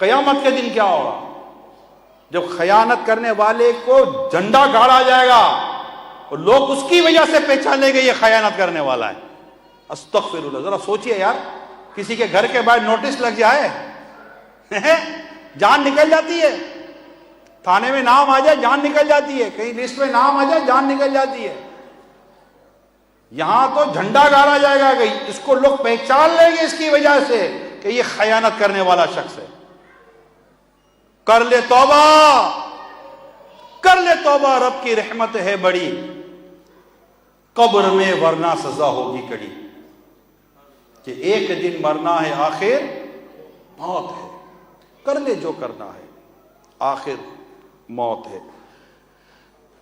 قیامت کے دن کیا ہوگا؟ جب خیانت کرنے والے کو جھنڈا گاڑا جائے گا اور لوگ اس کی وجہ سے پہچانیں گے یہ خیانت کرنے والا ہے. استغفر اللہ. ذرا سوچئے یار، کسی کے گھر کے باہر نوٹس لگ جائے جان نکل جاتی ہے، تھانے میں نام آ جائے جان نکل جاتی ہے، کہیں لسٹ میں نام آ جائے جان نکل جاتی ہے. یہاں تو جھنڈا گاڑا جائے گا کہ اس کو لوگ پہچان لیں گے اس کی وجہ سے کہ یہ خیانت کرنے والا شخص ہے. کر لے توبہ، کر لے توبہ، رب کی رحمت ہے بڑی، قبر میں ورنہ سزا ہوگی کڑی. کہ ایک دن مرنا ہے، آخر موت ہے، کر لے جو کرنا ہے، آخر موت ہے.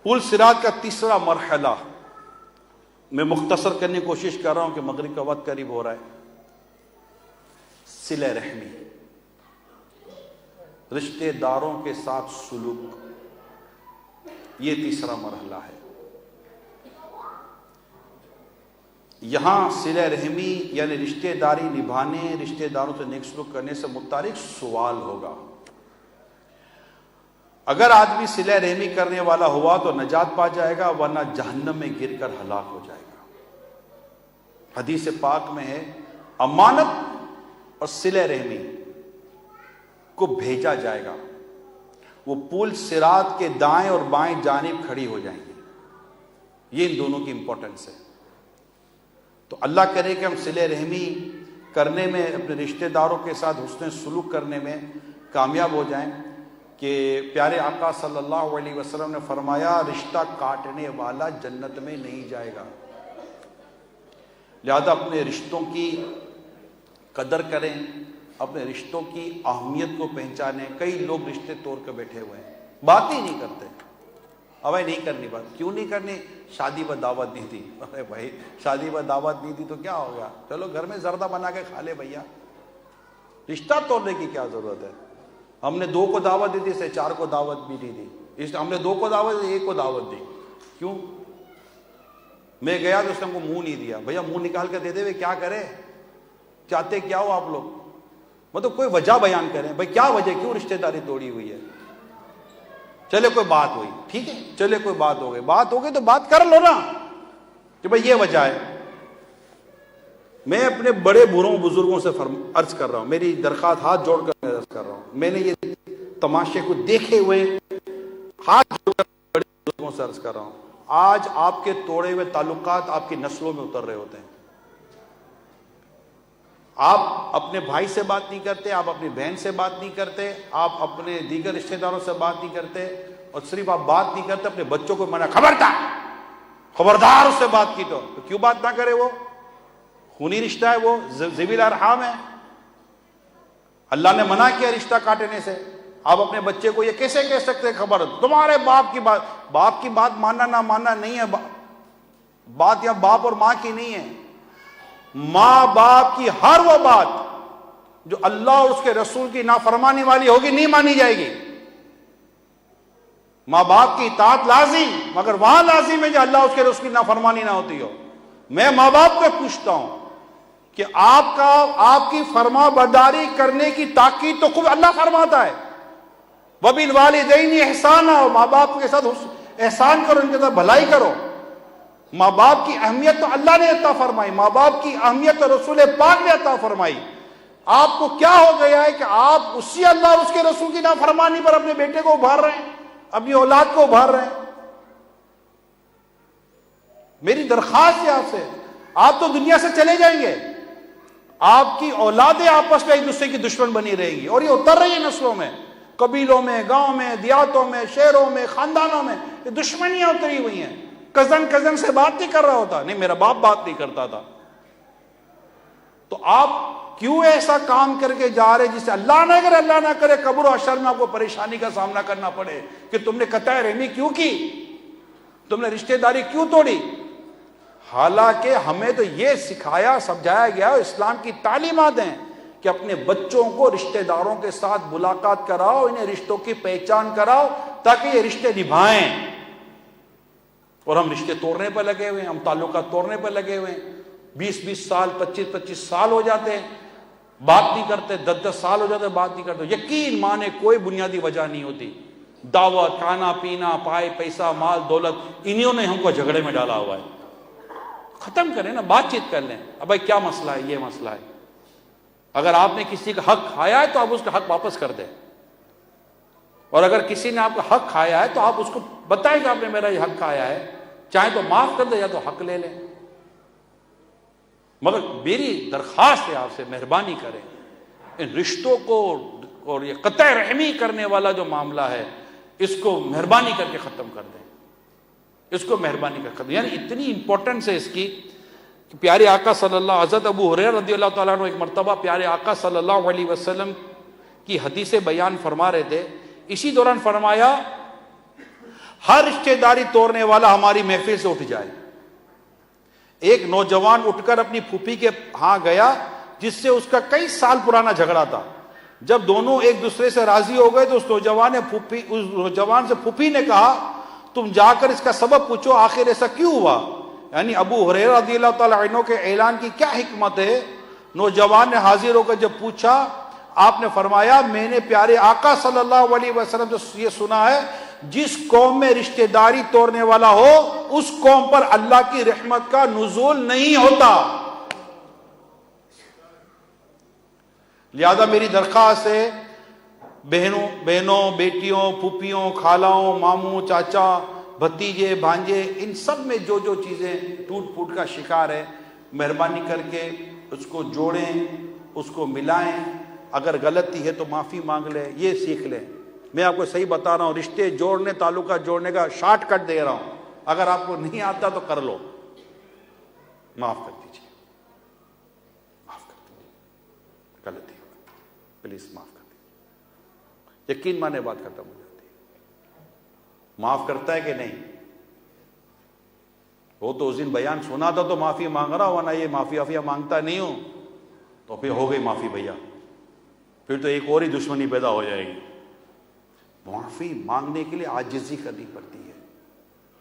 پل صراط کا تیسرا مرحلہ میں مختصر کرنے کی کوشش کر رہا ہوں کہ مغرب کا وقت قریب ہو رہا ہے. صلہ رحمی، رشتہ داروں کے ساتھ سلوک، یہ تیسرا مرحلہ ہے. یہاں صلہ رحمی یعنی رشتہ داری نبھانے، رشتہ داروں سے نیک سلوک کرنے سے متعلق سوال ہوگا. اگر آدمی صلہ رحمی کرنے والا ہوا تو نجات پا جائے گا، ورنہ جہنم میں گر کر ہلاک ہو جائے گا. حدیث پاک میں ہے امانت اور صلہ رحمی کو بھیجا جائے گا، وہ پل صراط کے دائیں اور بائیں جانب کھڑی ہو جائیں گی. یہ ان دونوں کی امپورٹنس ہے. تو اللہ کرے کہ ہم صلہ رحمی کرنے میں، اپنے رشتہ داروں کے ساتھ حسن سلوک کرنے میں کامیاب ہو جائیں. کہ پیارے آقا صلی اللہ علیہ وسلم نے فرمایا رشتہ کاٹنے والا جنت میں نہیں جائے گا. لہذا اپنے رشتوں کی قدر کریں، اپنے رشتوں کی اہمیت کو پہچانیں. کئی لوگ رشتے توڑ کے بیٹھے ہوئے ہیں، بات ہی نہیں کرتے. ابھی نہیں کرنی بات، کیوں نہیں کرنی؟ شادی پر دعوت نہیں تھی. ارے بھائی شادی پر دعوت نہیں تھی تو کیا ہو گیا، چلو گھر میں زردہ بنا کے کھا لے بھیا. رشتہ توڑنے کی کیا ضرورت ہے؟ ہم نے 2 کو دعوت دی تھی، سے 4 کو دعوت بھی دی تھی. اس ہم نے 2 کو دعوت دی، 1 کو دعوت دی. کیوں؟ میں گیا تو اس نے ہم کو منہ نہیں دیا. بھیا منہ نکال کے دے دے، کیا کرے؟ چاہتے کیا ہو آپ لوگ؟ مطلب کوئی وجہ بیان کریں. بھائی کیا وجہ، کیوں رشتہ داری توڑی ہوئی ہے؟ چلے کوئی بات ہوئی، ٹھیک ہے، چلے کوئی بات ہو گئی، بات ہو گئی تو بات کر لو نا کہ بھائی یہ وجہ ہے. میں اپنے بڑے بوڑھوں بزرگوں سے عرض کر رہا ہوں، میری درخواست ہاتھ جوڑ کر عرض کر رہا ہوں. میں نے یہ تماشے کو دیکھے ہوئے ہاتھ جوڑ کر بڑے بزرگوں سے عرض کر رہا ہوں. آج آپ کے توڑے ہوئے تعلقات آپ کی نسلوں میں اتر رہے ہوتے ہیں. آپ اپنے بھائی سے بات نہیں کرتے، آپ اپنی بہن سے بات نہیں کرتے، آپ اپنے دیگر رشتہ داروں سے بات نہیں کرتے، اور صرف آپ بات نہیں کرتے اپنے بچوں کو منع، خبردار اس سے بات کی تو کیوں بات نہ کرے؟ وہ خونی رشتہ ہے، وہ ذوی الارحام ہے. اللہ نے منع کیا رشتہ کاٹنے سے. آپ اپنے بچے کو یہ کیسے کہہ سکتے خبر تمہارے باپ کی بات ماننا نہ ماننا نہیں ہے. بات یا باپ اور ماں کی نہیں ہے، ماں باپ کی ہر وہ بات جو اللہ اور اس کے رسول کی نافرمانی والی ہوگی نہیں مانی جائے گی. ماں باپ کی اطاعت لازم، مگر وہاں لازم ہے جو اللہ اس کے رسول کی نافرمانی نہ ہوتی ہو. میں ماں باپ کو پوچھتا ہوں کہ آپ کی فرما برداری کرنے کی تاکید تو خود اللہ فرماتا ہے. وَبِالْوَالِدَيْنِ إِحْسَانًا، ماں باپ کے ساتھ احسان کرو، ان کے ساتھ بھلائی کرو. ماں باپ کی اہمیت تو اللہ نے عطا فرمائی، ماں باپ کی اہمیت تو رسول پاک نے عطا فرمائی. آپ کو کیا ہو گیا ہے کہ آپ اسی اللہ اور اس کے رسول کی نافرمانی پر اپنے بیٹے کو ابھار رہے ہیں، اپنی اولاد کو ابھار رہے ہیں؟ میری درخواست ہے آپ سے، آپ تو دنیا سے چلے جائیں گے، آپ کی اولادیں آپس میں ایک دوسرے کی دشمن بنی رہیں گی، اور یہ اتر رہی ہے نسلوں میں، قبیلوں میں، گاؤں میں، دیہاتوں میں، شہروں میں، خاندانوں میں یہ دشمنیاں اتری ہوئی ہیں. کزن سے بات نہیں کر رہا ہوتا، نہیں میرا باپ بات نہیں کرتا تھا. تو آپ کیوں ایسا کام کر کے جا رہے جسے اللہ نہ کرے قبر و حشر میں آپ کو پریشانی کا سامنا کرنا پڑے کہ تم نے قطع رحمی کیوں کی، تم نے رشتہ داری کیوں توڑی؟ حالانکہ ہمیں تو یہ سکھایا سمجھایا گیا، اسلام کی تعلیمات ہیں کہ اپنے بچوں کو رشتہ داروں کے ساتھ ملاقات کراؤ، انہیں رشتوں کی پہچان کراؤ تاکہ یہ رشتے نبھائیں. اور ہم رشتے توڑنے پر لگے ہوئے ہیں، ہم تعلقات توڑنے پر لگے ہوئے ہیں. 20 سال 25 سال ہو جاتے ہیں بات نہیں کرتے، 10 سال ہو جاتے ہیں بات نہیں کرتے. یقین مانے کوئی بنیادی وجہ نہیں ہوتی. دعوت، کھانا پینا، پائے پیسہ، مال دولت، انہوں نے ہم کو جھگڑے میں ڈالا ہوا ہے. ختم کریں نا، بات چیت کر لیں. اب بھائی کیا مسئلہ ہے؟ یہ مسئلہ ہے. اگر آپ نے کسی کا حق کھایا ہے تو آپ اس کا حق واپس کر دیں، اور اگر کسی نے آپ کا حق کھایا ہے تو آپ اس کو بتائیں کہ آپ نے میرا یہ حق کھایا ہے، چاہے تو معاف کر دیں یا تو حق لے لیں. مگر میری درخواست ہے آپ سے، مہربانی کریں ان رشتوں کو، اور یہ قطع رحمی کرنے والا جو معاملہ ہے اس کو مہربانی کر کے ختم کر دیں. اس کو مہربانی کر کے، یعنی اتنی امپورٹنس ہے اس کی کہ پیارے آقا صلی اللہ، حضرت ابو ہریرہ رضی اللہ تعالیٰ عنہ ایک مرتبہ پیارے آقا صلی اللہ علیہ وسلم کی حدیثیں بیان فرما رہے تھے. اسی دوران فرمایا ہر رشتہ داری توڑنے والا ہماری محفل سے اٹھ جائے. ایک نوجوان اٹھ کر اپنی پھوپھی کے ہاں گیا جس سے اس کا کئی سال پرانا جھگڑا تھا. جب دونوں ایک دوسرے سے راضی ہو گئے تو اس نوجوان سے پھوپھی نے کہا تم جا کر اس کا سبب پوچھو، آخر ایسا کیوں ہوا؟ یعنی ابو ہریرہ رضی اللہ تعالیٰ عنہ کے اعلان کی کیا حکمت ہے؟ نوجوان نے حاضر ہو کر جب پوچھا، آپ نے فرمایا میں نے پیارے آقا صلی اللہ علیہ وسلم سے یہ سنا ہے جس قوم میں رشتہ داری توڑنے والا ہو اس قوم پر اللہ کی رحمت کا نزول نہیں ہوتا. لہذا میری درخواست ہے بہنوں، بیٹیوں، پھوپھیوں، خالاؤں، ماموں، چاچا، بھتیجے، بھانجے، ان سب میں جو چیزیں ٹوٹ پھوٹ کا شکار ہے، مہربانی کر کے اس کو جوڑیں، اس کو ملائیں. اگر غلطی ہے تو معافی مانگ لیں، یہ سیکھ لیں. میں آپ کو صحیح بتا رہا ہوں، رشتے جوڑنے، تعلقات جوڑنے کا شارٹ کٹ دے رہا ہوں. اگر آپ کو نہیں آتا تو کر لو، معاف کر دیجیے، معاف کر دیجیے، غلطی پلیز معاف کر دیجیے. یقین مانے بات ختم ہو جاتی ہے. معاف کرتا ہے کہ نہیں؟ وہ تو اس دن بیان سنا تھا تو معافی مانگ رہا، ورنہ یہ معافی مانگتا نہیں ہوں تو پھر ہو گئی معافی بھیا، پھر تو ایک اور ہی دشمنی پیدا ہو جائے گی. معافی مانگنے کے لیے عاجزی کرنی پڑتی ہے،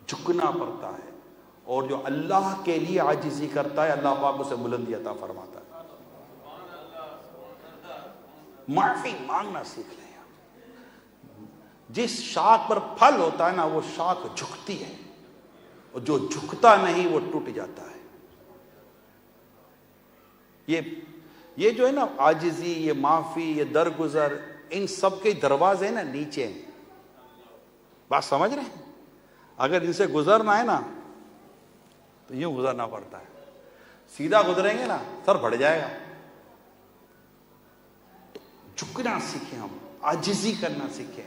جھکنا پڑتا ہے، اور جو اللہ کے لیے عاجزی کرتا ہے اللہ پاک اسے بلندی عطا فرماتا ہے. معافی مانگنا سیکھ لیں. جس شاخ پر پھل ہوتا ہے نا وہ شاخ جھکتی ہے، اور جو جھکتا نہیں وہ ٹوٹ جاتا ہے. یہ جو ہے نا عاجزی، یہ معافی، یہ درگزر، ان سب کے دروازے نا نیچے ہیں. بات سمجھ رہے ہیں؟ اگر ان سے گزرنا ہے نا تو یوں گزرنا پڑتا ہے. سیدھا گزریں گے نا سر پھٹ جائے گا. جھکنا سیکھیں، ہم عاجزی کرنا سیکھیں،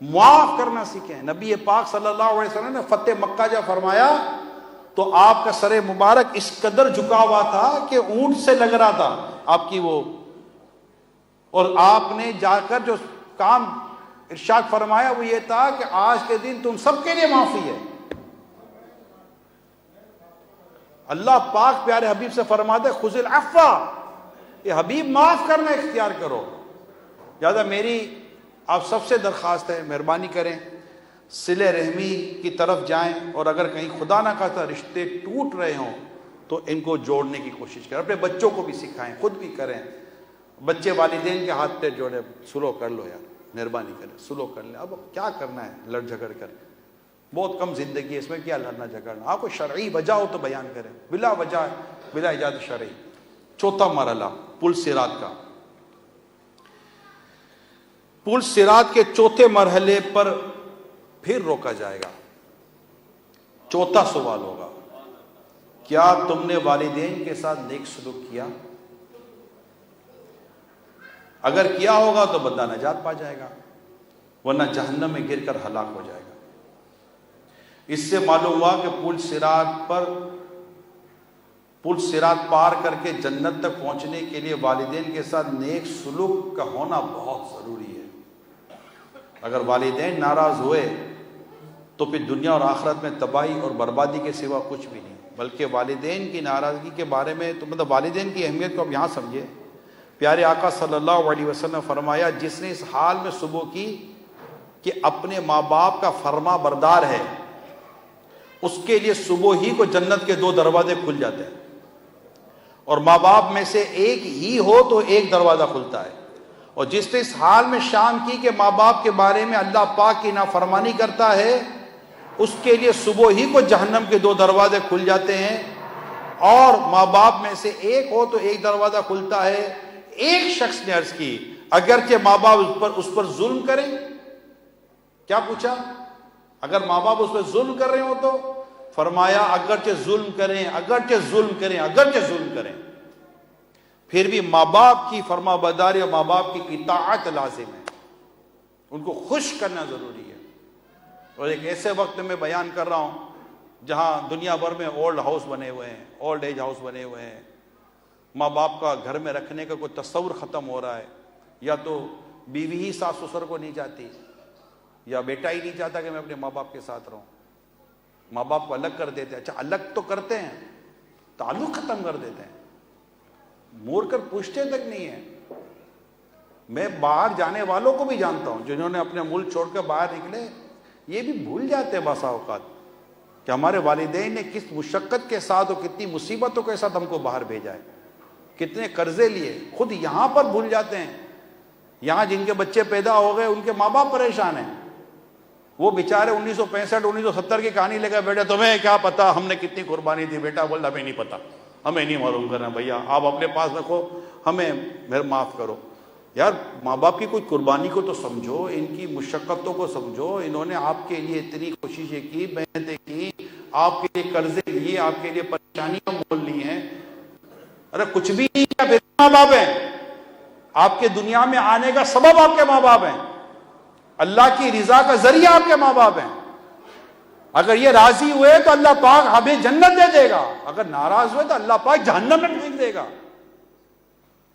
معاف کرنا سیکھیں. نبی پاک صلی اللہ علیہ وسلم نے فتح مکہ جب فرمایا تو آپ کا سر مبارک اس قدر جھکا ہوا تھا کہ اونٹ سے لگ رہا تھا آپ کی وہ، اور آپ نے جا کر جو کام ارشاد فرمایا وہ یہ تھا کہ آج کے دن تم سب کے لیے معافی ہے. اللہ پاک پیارے حبیب سے فرماتے خذ العفو، یہ حبیب معاف کرنا اختیار کرو. لہٰذا میری آپ سب سے درخواست ہے، مہربانی کریں صلہ رحمی کی طرف جائیں، اور اگر کہیں خدا نہ خواستہ رشتے ٹوٹ رہے ہوں تو ان کو جوڑنے کی کوشش کریں. اپنے بچوں کو بھی سکھائیں، خود بھی کریں. بچے والدین کے ہاتھ پہ جوڑے، سلو کر لو یار، مہربانی کریں سلو کر لیں. اب کیا کرنا ہے لڑ جھگڑ کر؟ بہت کم زندگی ہے، اس میں کیا لڑنا جھگڑنا؟ آپ کو شرعی وجہ ہو تو بیان کریں، بلا وجہ بلا اجازت شرعی. چوتھا مرحلہ پل صراط کا. پل صراط کے چوتھے مرحلے پر پھر روکا جائے گا. چوتھا سوال ہوگا، کیا تم نے والدین کے ساتھ نیک سلوک کیا؟ اگر کیا ہوگا تو بندہ نجات پا جائے گا، ورنہ جہنم میں گر کر ہلاک ہو جائے گا. اس سے معلوم ہوا کہ پل صراط پار کر کے جنت تک پہنچنے کے لیے والدین کے ساتھ نیک سلوک کا ہونا بہت ضروری ہے. اگر والدین ناراض ہوئے تو پھر دنیا اور آخرت میں تباہی اور بربادی کے سوا کچھ بھی نہیں. بلکہ والدین کی ناراضگی کے بارے میں تو مطلب والدین کی اہمیت کو اب یہاں سمجھے. پیارے آقا صلی اللہ علیہ وسلم نے فرمایا جس نے اس حال میں صبح کی کہ اپنے ماں باپ کا فرما بردار ہے، اس کے لیے صبح ہی کو جنت کے 2 دروازے کھل جاتے ہیں، اور ماں باپ میں سے ایک ہی ہو تو ایک دروازہ کھلتا ہے. اور جس نے اس حال میں شام کی کہ ماں باپ کے بارے میں اللہ پاک کی نافرمانی کرتا ہے، اس کے لیے صبح ہی کو جہنم کے 2 دروازے کھل جاتے ہیں. اور ماں باپ میں سے ایک ہو تو ایک دروازہ کھلتا ہے. ایک شخص نے عرض کی اگرچہ ماں باپ اس پر ظلم کریں، کیا پوچھا؟ اگر ماں باپ اس پر ظلم کر رہے ہو تو فرمایا اگرچہ ظلم کریں، اگرچہ ظلم کریں، اگرچہ ظلم کریں، پھر بھی ماں باپ کی فرما برداری اور ماں باپ کی اطاعت لازم ہے. ان کو خوش کرنا ضروری ہے. اور ایک ایسے وقت میں بیان کر رہا ہوں جہاں دنیا بھر میں اولڈ ہاؤس بنے ہوئے ہیں، اولڈ ایج ہاؤس بنے ہوئے ہیں. ماں باپ کا گھر میں رکھنے کا کوئی تصور ختم ہو رہا ہے. یا تو بیوی ہی ساس سسر کو نہیں چاہتی، یا بیٹا ہی نہیں چاہتا کہ میں اپنے ماں باپ کے ساتھ رہوں. ماں باپ کو الگ کر دیتے ہیں. اچھا الگ تو کرتے ہیں، تعلق ختم کر دیتے ہیں، موڑ کر پوچھتے تک نہیں ہیں. میں باہر جانے والوں کو بھی جانتا ہوں جنہوں نے اپنے ملک چھوڑ کر باہر نکلے، یہ بھی بھول جاتے ہیں باسا اوقات کہ ہمارے والدین نے کس مشقت کے ساتھ اور کتنی مصیبتوں کے ساتھ ہم کو باہر بھیجا ہے، کتنے قرضے لیے. خود یہاں پر بھول جاتے ہیں. یہاں جن کے بچے پیدا ہو گئے ان کے ماں باپ پریشان ہیں. وہ بیچارے 1965 1970 کی کہانی لے کر بیٹھے، تمہیں کیا پتا ہم نے کتنی قربانی دی. بیٹا بول ہمیں نہیں پتا، ہمیں نہیں معلوم کرنا. بھیا آپ اپنے پاس رکھو، ہمیں معاف کرو. یار ماں باپ کی کوئی قربانی کو تو سمجھو، ان کی مشقتوں کو سمجھو. انہوں نے آپ کے لیے اتنی کوششیں کی، محنتیں کی، آپ کے لیے قرضے لیے، آپ کے لیے پریشانیاں مول لی ہیں. ارے کچھ بھی نہیں کیا، ماں باپ ہیں. آپ کے دنیا میں آنے کا سبب آپ کے ماں باپ ہیں. اللہ کی رضا کا ذریعہ آپ کے ماں باپ ہیں. اگر یہ راضی ہوئے تو اللہ پاک ہمیں جنت دے دے گا، اگر ناراض ہوئے تو اللہ پاک جہنم میں پھینک دے گا.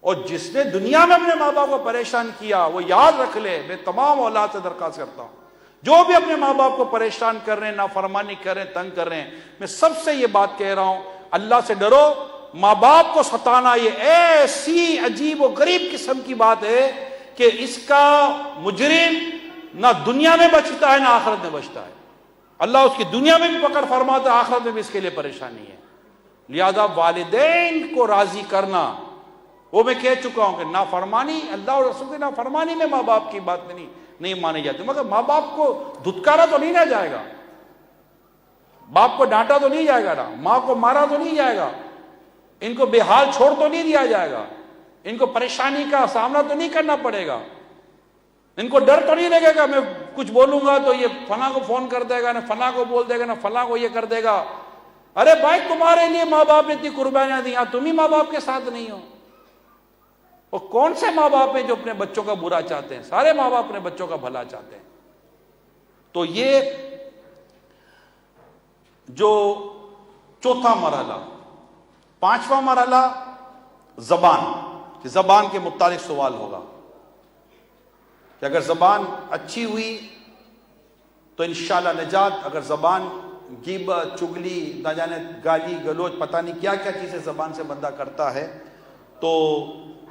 اور جس نے دنیا میں اپنے ماں باپ کو پریشان کیا وہ یاد رکھ لے. میں تمام اولاد سے درخواست کرتا ہوں جو بھی اپنے ماں باپ کو پریشان کر رہے ہیں، نافرمانی کر رہے ہیں، تنگ کر رہے ہیں، میں سب سے یہ بات کہہ رہا ہوں، اللہ سے ڈرو. ماں باپ کو ستانا یہ ایسی عجیب و غریب قسم کی بات ہے کہ اس کا مجرم نہ دنیا میں بچتا ہے نہ آخرت میں بچتا ہے. اللہ اس کی دنیا میں بھی پکڑ فرماتا ہے، آخرت میں بھی اس کے لیے پریشانی ہے. لہذا والدین کو راضی کرنا، وہ میں کہہ چکا ہوں کہ نافرمانی، اللہ اور رسول کی نافرمانی میں ماں باپ کی بات نہیں مانی جاتی، مگر ماں باپ کو دھتکارا تو نہیں نہ جائے گا، باپ کو ڈانٹا تو نہیں جائے گا، نا ماں کو مارا تو نہیں جائے گا، ان کو بے حال چھوڑ تو نہیں دیا جائے گا، ان کو پریشانی کا سامنا تو نہیں کرنا پڑے گا، ان کو ڈر تو نہیں لگے گا میں کچھ بولوں گا تو یہ فلاں کو فون کر دے گا، نہ فلاں کو بول دے گا، نہ فلاں کو یہ کر دے گا. ارے بھائی تمہارے لیے ماں باپ نے اتنی قربانیاں دی، تم ہی ماں باپ کے ساتھ نہیں ہو. اور کون سے ماں باپ ہیں جو اپنے بچوں کا برا چاہتے ہیں؟ سارے ماں باپ اپنے بچوں کا بھلا چاہتے ہیں. تو یہ جو چوتھا مرحلہ. پانچواں مرحلہ زبان، کہ زبان کے متعلق سوال ہوگا کہ اگر زبان اچھی ہوئی تو انشاءاللہ نجات. اگر زبان غیبت، چگلی، نہ جانے گالی گلوچ، پتہ نہیں کیا کیا چیزیں زبان سے بندہ کرتا ہے، تو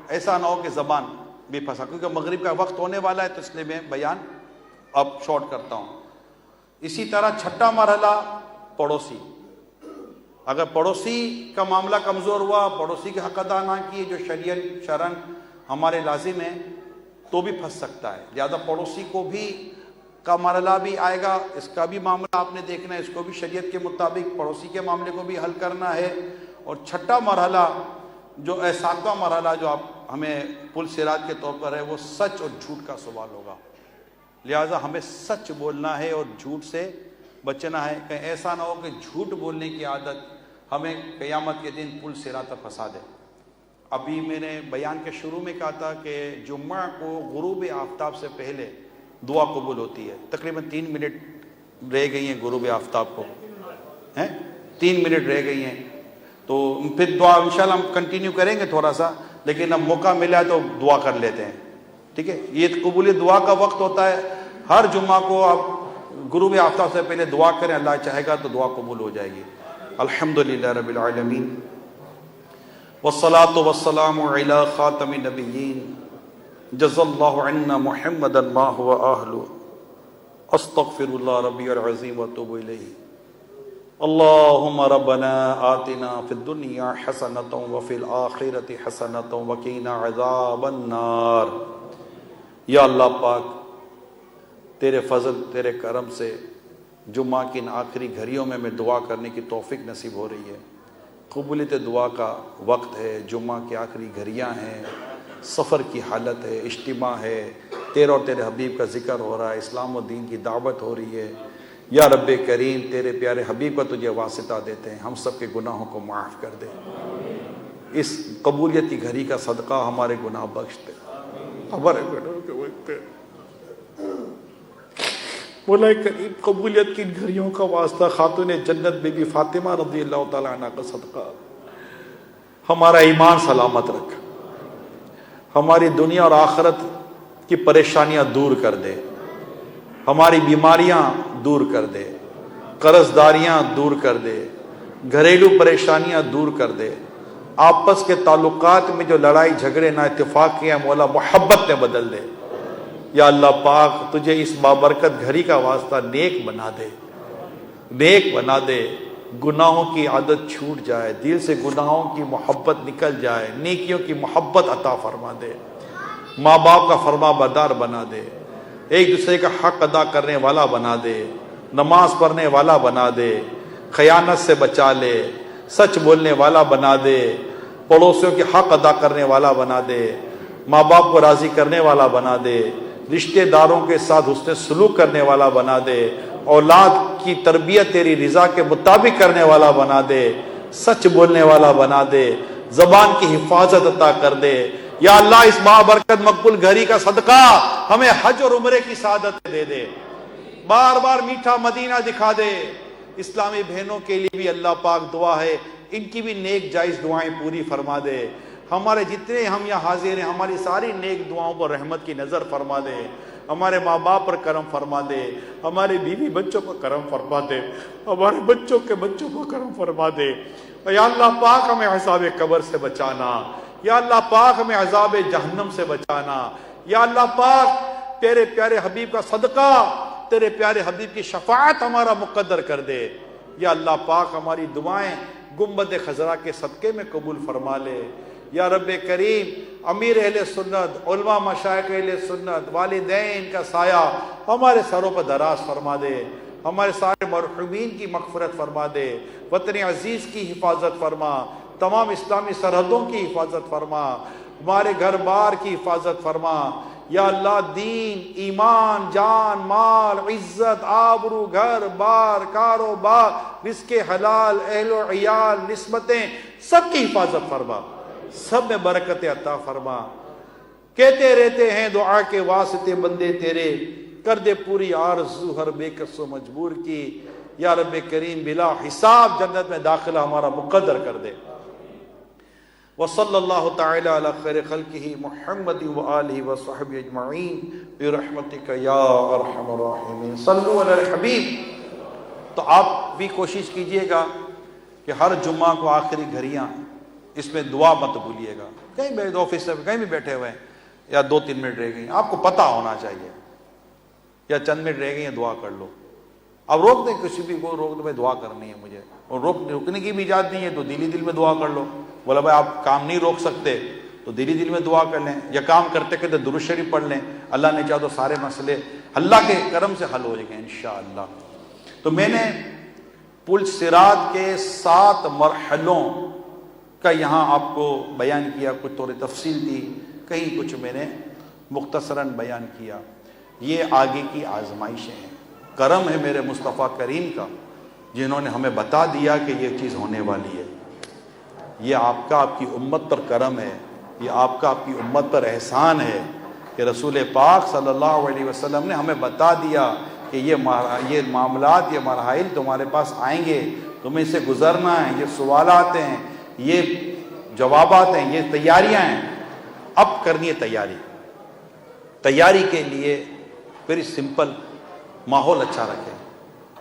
ایسا نہ ہو کہ زبان بھی پھنسا. کیونکہ مغرب کا وقت ہونے والا ہے تو اس لیے میں بیان اب شارٹ کرتا ہوں. اسی طرح چھٹا مرحلہ پڑوسی. اگر پڑوسی کا معاملہ کمزور ہوا، پڑوسی کے حق ادا نہ کیے جو شرعن ہمارے لازم ہیں، تو بھی پھنس سکتا ہے. لہذا پڑوسی کو بھی کا مرحلہ بھی آئے گا، اس کا بھی معاملہ آپ نے دیکھنا ہے، اس کو بھی شریعت کے مطابق پڑوسی کے معاملے کو بھی حل کرنا ہے. اور چھٹا مرحلہ جو ساتواں مرحلہ جو آپ ہمیں پل صراط کے طور پر ہے، وہ سچ اور جھوٹ کا سوال ہوگا. لہٰذا ہمیں سچ بولنا ہے اور جھوٹ سے بچنا ہے. کہیں ایسا نہ ہو کہ جھوٹ بولنے کی عادت ہمیں قیامت کے دن پل صراط پر پھنسا دے. ابھی میں نے بیان کے شروع میں کہا تھا کہ جمعہ کو غروب آفتاب سے پہلے دعا قبول ہوتی ہے. تقریباً 3 منٹ رہ گئی ہیں غروب آفتاب کو، 3 منٹ رہ گئی ہیں. تو پھر دعا انشاءاللہ ہم کنٹینیو کریں گے تھوڑا سا، لیکن اب موقع ملا تو دعا کر لیتے ہیں. ٹھیک ہے، یہ قبول دعا کا وقت ہوتا ہے. ہر جمعہ کو آپ غروب آفتاب سے پہلے دعا کریں، اللہ چاہے گا تو دعا قبول ہو جائے گی. الحمدللہ رب العالمین والصلاة والسلام علی خاتم النبیین جزا اللہ عنا محمدا ما هو اہلہ استغفر اللہ ربی العظیم واتوب الیہ. اللہم ربنا آتنا فی الدنیا حسنۃ وفی الآخرۃ حسنۃ وقنا عذاب النار. یا اللہ پاک تیرے فضل تیرے کرم سے جمعہ کی ان آخری گھڑیوں میں دعا کرنے کی توفیق نصیب ہو رہی ہے. قبولیت دعا کا وقت ہے، جمعہ کی آخری گھڑیاں ہیں، سفر کی حالت ہے، اجتماع ہے، تیرے اور تیرے حبیب کا ذکر ہو رہا ہے، اسلام و دین کی دعوت ہو رہی ہے. یا رب کریم تیرے پیارے حبیب کا تجھے واسطہ دیتے ہیں، ہم سب کے گناہوں کو معاف کر دے. اس قبولیت کی گھڑی کا صدقہ ہمارے گناہ بخش دے. ہمارے گناہوں کے وقت پہ مولا کریم قبولیت کی گھڑیوں کا واسطہ خاتون جنت بی بی فاطمہ رضی اللہ تعالیٰ عنہ کا صدقہ ہمارا ایمان سلامت رکھ، ہماری دنیا اور آخرت کی پریشانیاں دور کر دے، ہماری بیماریاں دور کر دے، قرض داریاں دور کر دے، گھریلو پریشانیاں دور کر دے. آپس کے تعلقات میں جو لڑائی جھگڑے نا اتفاق کیا مولا محبت میں بدل دے. یا اللہ پاک تجھے اس بابرکت گھڑی کا واسطہ نیک بنا دے، نیک بنا دے. گناہوں کی عادت چھوٹ جائے، دل سے گناہوں کی محبت نکل جائے، نیکیوں کی محبت عطا فرما دے. ماں باپ کا فرما بردار بنا دے، ایک دوسرے کا حق ادا کرنے والا بنا دے، نماز پڑھنے والا بنا دے، خیانت سے بچا لے، سچ بولنے والا بنا دے، پڑوسیوں کے حق ادا کرنے والا بنا دے، ماں باپ کو راضی کرنے والا بنا دے، رشتہ داروں کے ساتھ حسن سلوک کرنے والا بنا دے، اولاد کی تربیت تیری رضا کے مطابق کرنے والا بنا دے، سچ بولنے والا بنا دے، زبان کی حفاظت عطا کر دے. یا اللہ اس بابرکت مقبول گھڑی کا صدقہ ہمیں حج اور عمرے کی سعادت دے دے، بار بار میٹھا مدینہ دکھا دے۔ اسلامی بہنوں کے لیے بھی اللہ پاک دعا ہے، ان کی بھی نیک جائز دعائیں پوری فرما دے۔ ہمارے جتنے ہم یہاں حاضر ہیں ہماری ساری نیک دعاؤں پر رحمت کی نظر فرما دے، ہمارے ماں باپ پر کرم فرما دے، ہمارے بیوی بچوں پر کرم فرما دے، ہمارے بچوں کے بچوں پر کرم فرما دے۔ یا اللہ پاک ہمیں عذاب قبر سے بچانا، یا اللہ پاک ہمیں عذاب جہنم سے بچانا، یا اللہ پاک تیرے پیارے حبیب کا صدقہ، تیرے پیارے حبیب کی شفاعت ہمارا مقدر کر دے۔ یا اللہ پاک ہماری دعائیں گنبد خضرا کے صدقے میں قبول فرما لے۔ یا رب کریم امیر اہل سنت، علماء مشائخ اہل سنت، والدین کا سایہ ہمارے سروں پر دراز فرما دے، ہمارے سارے مرحومین کی مغفرت فرما دے، وطن عزیز کی حفاظت فرما، تمام اسلامی سرحدوں کی حفاظت فرما، ہمارے گھر بار کی حفاظت فرما۔ یا اللہ دین، ایمان، جان، مال، عزت، آبرو، گھر بار، کاروبار، رزق حلال، اہل و عیال، نسبتیں، سب کی حفاظت فرما، سب میں برکت عطا فرما۔ کہتے رہتے ہیں دعا کے واسطے بندے تیرے، کر دے پوری آرزو ہر بے کس و مجبور کی۔ یا رب کریم بلا حساب جنت میں داخلہ ہمارا مقدر کر دے۔ وصلی اللہ تعالی علی خیر خلقہ محمد وآلہ وصحبہ اجمعین برحمتک یا ارحم الراحمین۔ صلو علی الحبیب۔ تو آپ بھی کوشش کیجئے گا کہ ہر جمعہ کو آخری گھڑیاں اس میں دعا مت بھولیے گا، کہیں بھی آفس سے کہیں بھی بیٹھے ہوئے ہیں یا 2-3 منٹ رہ گئی، آپ کو پتہ ہونا چاہیے، یا چند منٹ رہ گئی ہیں دعا کر لو۔ اب روک دیں کسی بھی کو، روک دیں بھائی دعا کرنی ہے مجھے، اور روکنے کی بھی اجازت نہیں ہے تو دلی دل میں دعا کر لو۔ بولا بھائی آپ کام نہیں روک سکتے تو دلی دل میں دعا کر لیں، یا کام کرتے کرتے درود شریف پڑھ لیں، اللہ نے چاہا تو سارے مسئلے اللہ کے کرم سے حل ہو جائیں گے انشاءاللہ۔ تو میں نے پل صراط کے 7 مرحلوں کا یہاں آپ کو بیان کیا، کچھ طور تفصیل دی، کہیں کچھ میں نے مختصراً بیان کیا۔ یہ آگے کی آزمائشیں ہیں، کرم ہے میرے مصطفیٰ کریم کا جنہوں نے ہمیں بتا دیا کہ یہ چیز ہونے والی ہے۔ یہ آپ کا آپ کی امت پر کرم ہے، یہ آپ کا آپ کی امت پر احسان ہے کہ رسول پاک صلی اللہ علیہ وسلم نے ہمیں بتا دیا کہ یہ معاملات، یہ مراحل تمہارے پاس آئیں گے، تمہیں سے گزرنا ہے، یہ سوالات ہیں، یہ جوابات ہیں، یہ تیاریاں ہیں۔ اب کرنی ہے تیاری کے لیے ویری سمپل، ماحول اچھا رکھیں،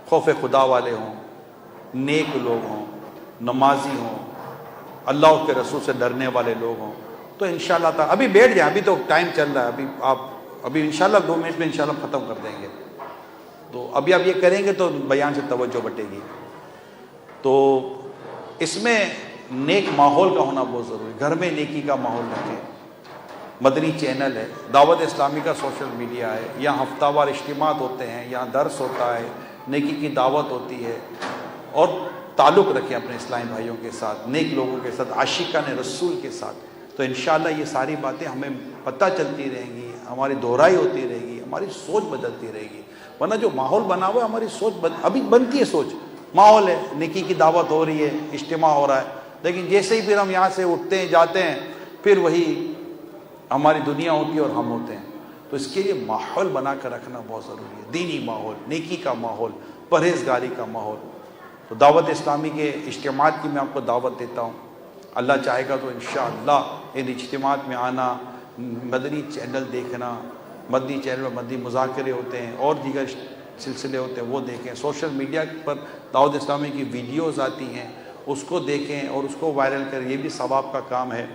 خوف خدا والے ہوں، نیک لوگ ہوں، نمازی ہوں، اللہ کے رسول سے ڈرنے والے لوگ ہوں، تو انشاءاللہ تعالی ابھی بیٹھ جائیں، ابھی تو ٹائم چل رہا ہے، ابھی انشاءاللہ 2 منٹ میں انشاءاللہ ختم کر دیں گے، تو ابھی آپ یہ کریں گے تو بیان سے توجہ بٹے گی۔ تو اس میں نیک ماحول کا ہونا بہت ضروری ہے، گھر میں نیکی کا ماحول رکھیں۔ مدنی چینل ہے، دعوت اسلامی کا سوشل میڈیا ہے، یہاں ہفتہ وار اجتماعات ہوتے ہیں، یہاں درس ہوتا ہے، نیکی کی دعوت ہوتی ہے، اور تعلق رکھیں اپنے اسلامی بھائیوں کے ساتھ، نیک لوگوں کے ساتھ، عاشقان رسول کے ساتھ، تو انشاءاللہ یہ ساری باتیں ہمیں پتہ چلتی رہیں گی، ہماری دہرائی ہوتی رہے گی، ہماری سوچ بدلتی رہے گی۔ ورنہ جو ماحول بنا ہوا ہے ہماری سوچ ابھی بنتی ہے، سوچ ماحول ہے، نیکی کی دعوت ہو رہی ہے، اجتماع ہو رہا ہے، لیکن جیسے ہی پھر ہم یہاں سے اٹھتے ہیں جاتے ہیں پھر وہی ہماری دنیا ہوتی ہے اور ہم ہوتے ہیں۔ تو اس کے لیے ماحول بنا کر رکھنا بہت ضروری ہے، دینی ماحول، نیکی کا ماحول، پرہیزگاری کا ماحول۔ تو دعوت اسلامی کے اجتماعات کی میں آپ کو دعوت دیتا ہوں، اللہ چاہے گا تو انشاءاللہ ان اجتماعات میں آنا، مدنی چینل دیکھنا، مدنی چینل میں مدنی مذاکرے ہوتے ہیں اور دیگر سلسلے ہوتے ہیں وہ دیکھیں، سوشل میڈیا پر دعوت اسلامی کی ویڈیوز آتی ہیں اس کو دیکھیں اور اس کو وائرل کریں، یہ بھی ثواب کا کام ہے۔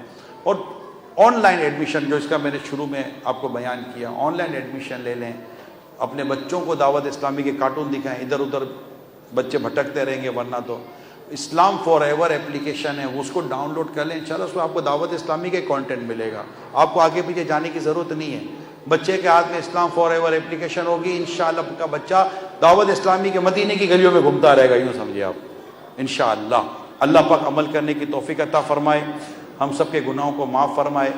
اور آن لائن ایڈمیشن، جو اس کا میں نے شروع میں آپ کو بیان کیا، آن لائن ایڈمیشن لے لیں، اپنے بچوں کو دعوت اسلامی کے کارٹون دکھائیں، ادھر ادھر بچے بھٹکتے رہیں گے، ورنہ تو اسلام فار ایور اپلیکیشن ہے، اس کو ڈاؤن لوڈ کر لیں، انشاءاللہ اس کو آپ کو دعوت اسلامی کے کانٹینٹ ملے گا، آپ کو آگے پیچھے جانے کی ضرورت نہیں ہے۔ بچے کے ہاتھ میں اسلام فار ایور اپلیکیشن ہوگی، انشاءاللہ آپ کا بچہ دعوت اسلامی کے مدینے کی گلیوں میں گھومتا رہے گا، یوں سمجھے آپ انشاءاللہ۔ اللہ پاک عمل کرنے کی توفیق عطا فرمائے، ہم سب کے گناہوں کو معاف فرمائے،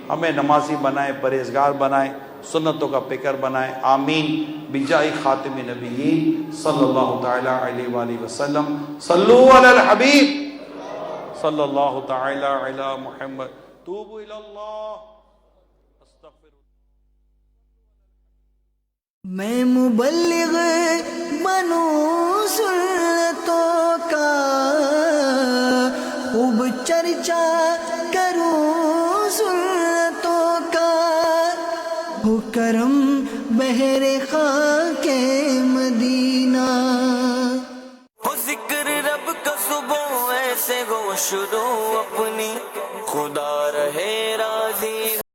ہمیں نمازی بنائے، پرہیزگار بنائے، سنتوں کا پیکر بنائے، آمین بجاہ خاتم نبیین صلی اللہ تعالی علیہ وآلہ وسلم۔ صلو علی الحبیب صلی اللہ تعالی علی محمد۔ توبوا الی اللہ۔ میں مبلغ بنوں سنتوں کا، خوب چرچا کروں سنتوں کا، ہو کرم بہر خاک مدینہ، ہو ذکر رب کا صبح ایسے ہو شروع اپنی، خدا رہے راضی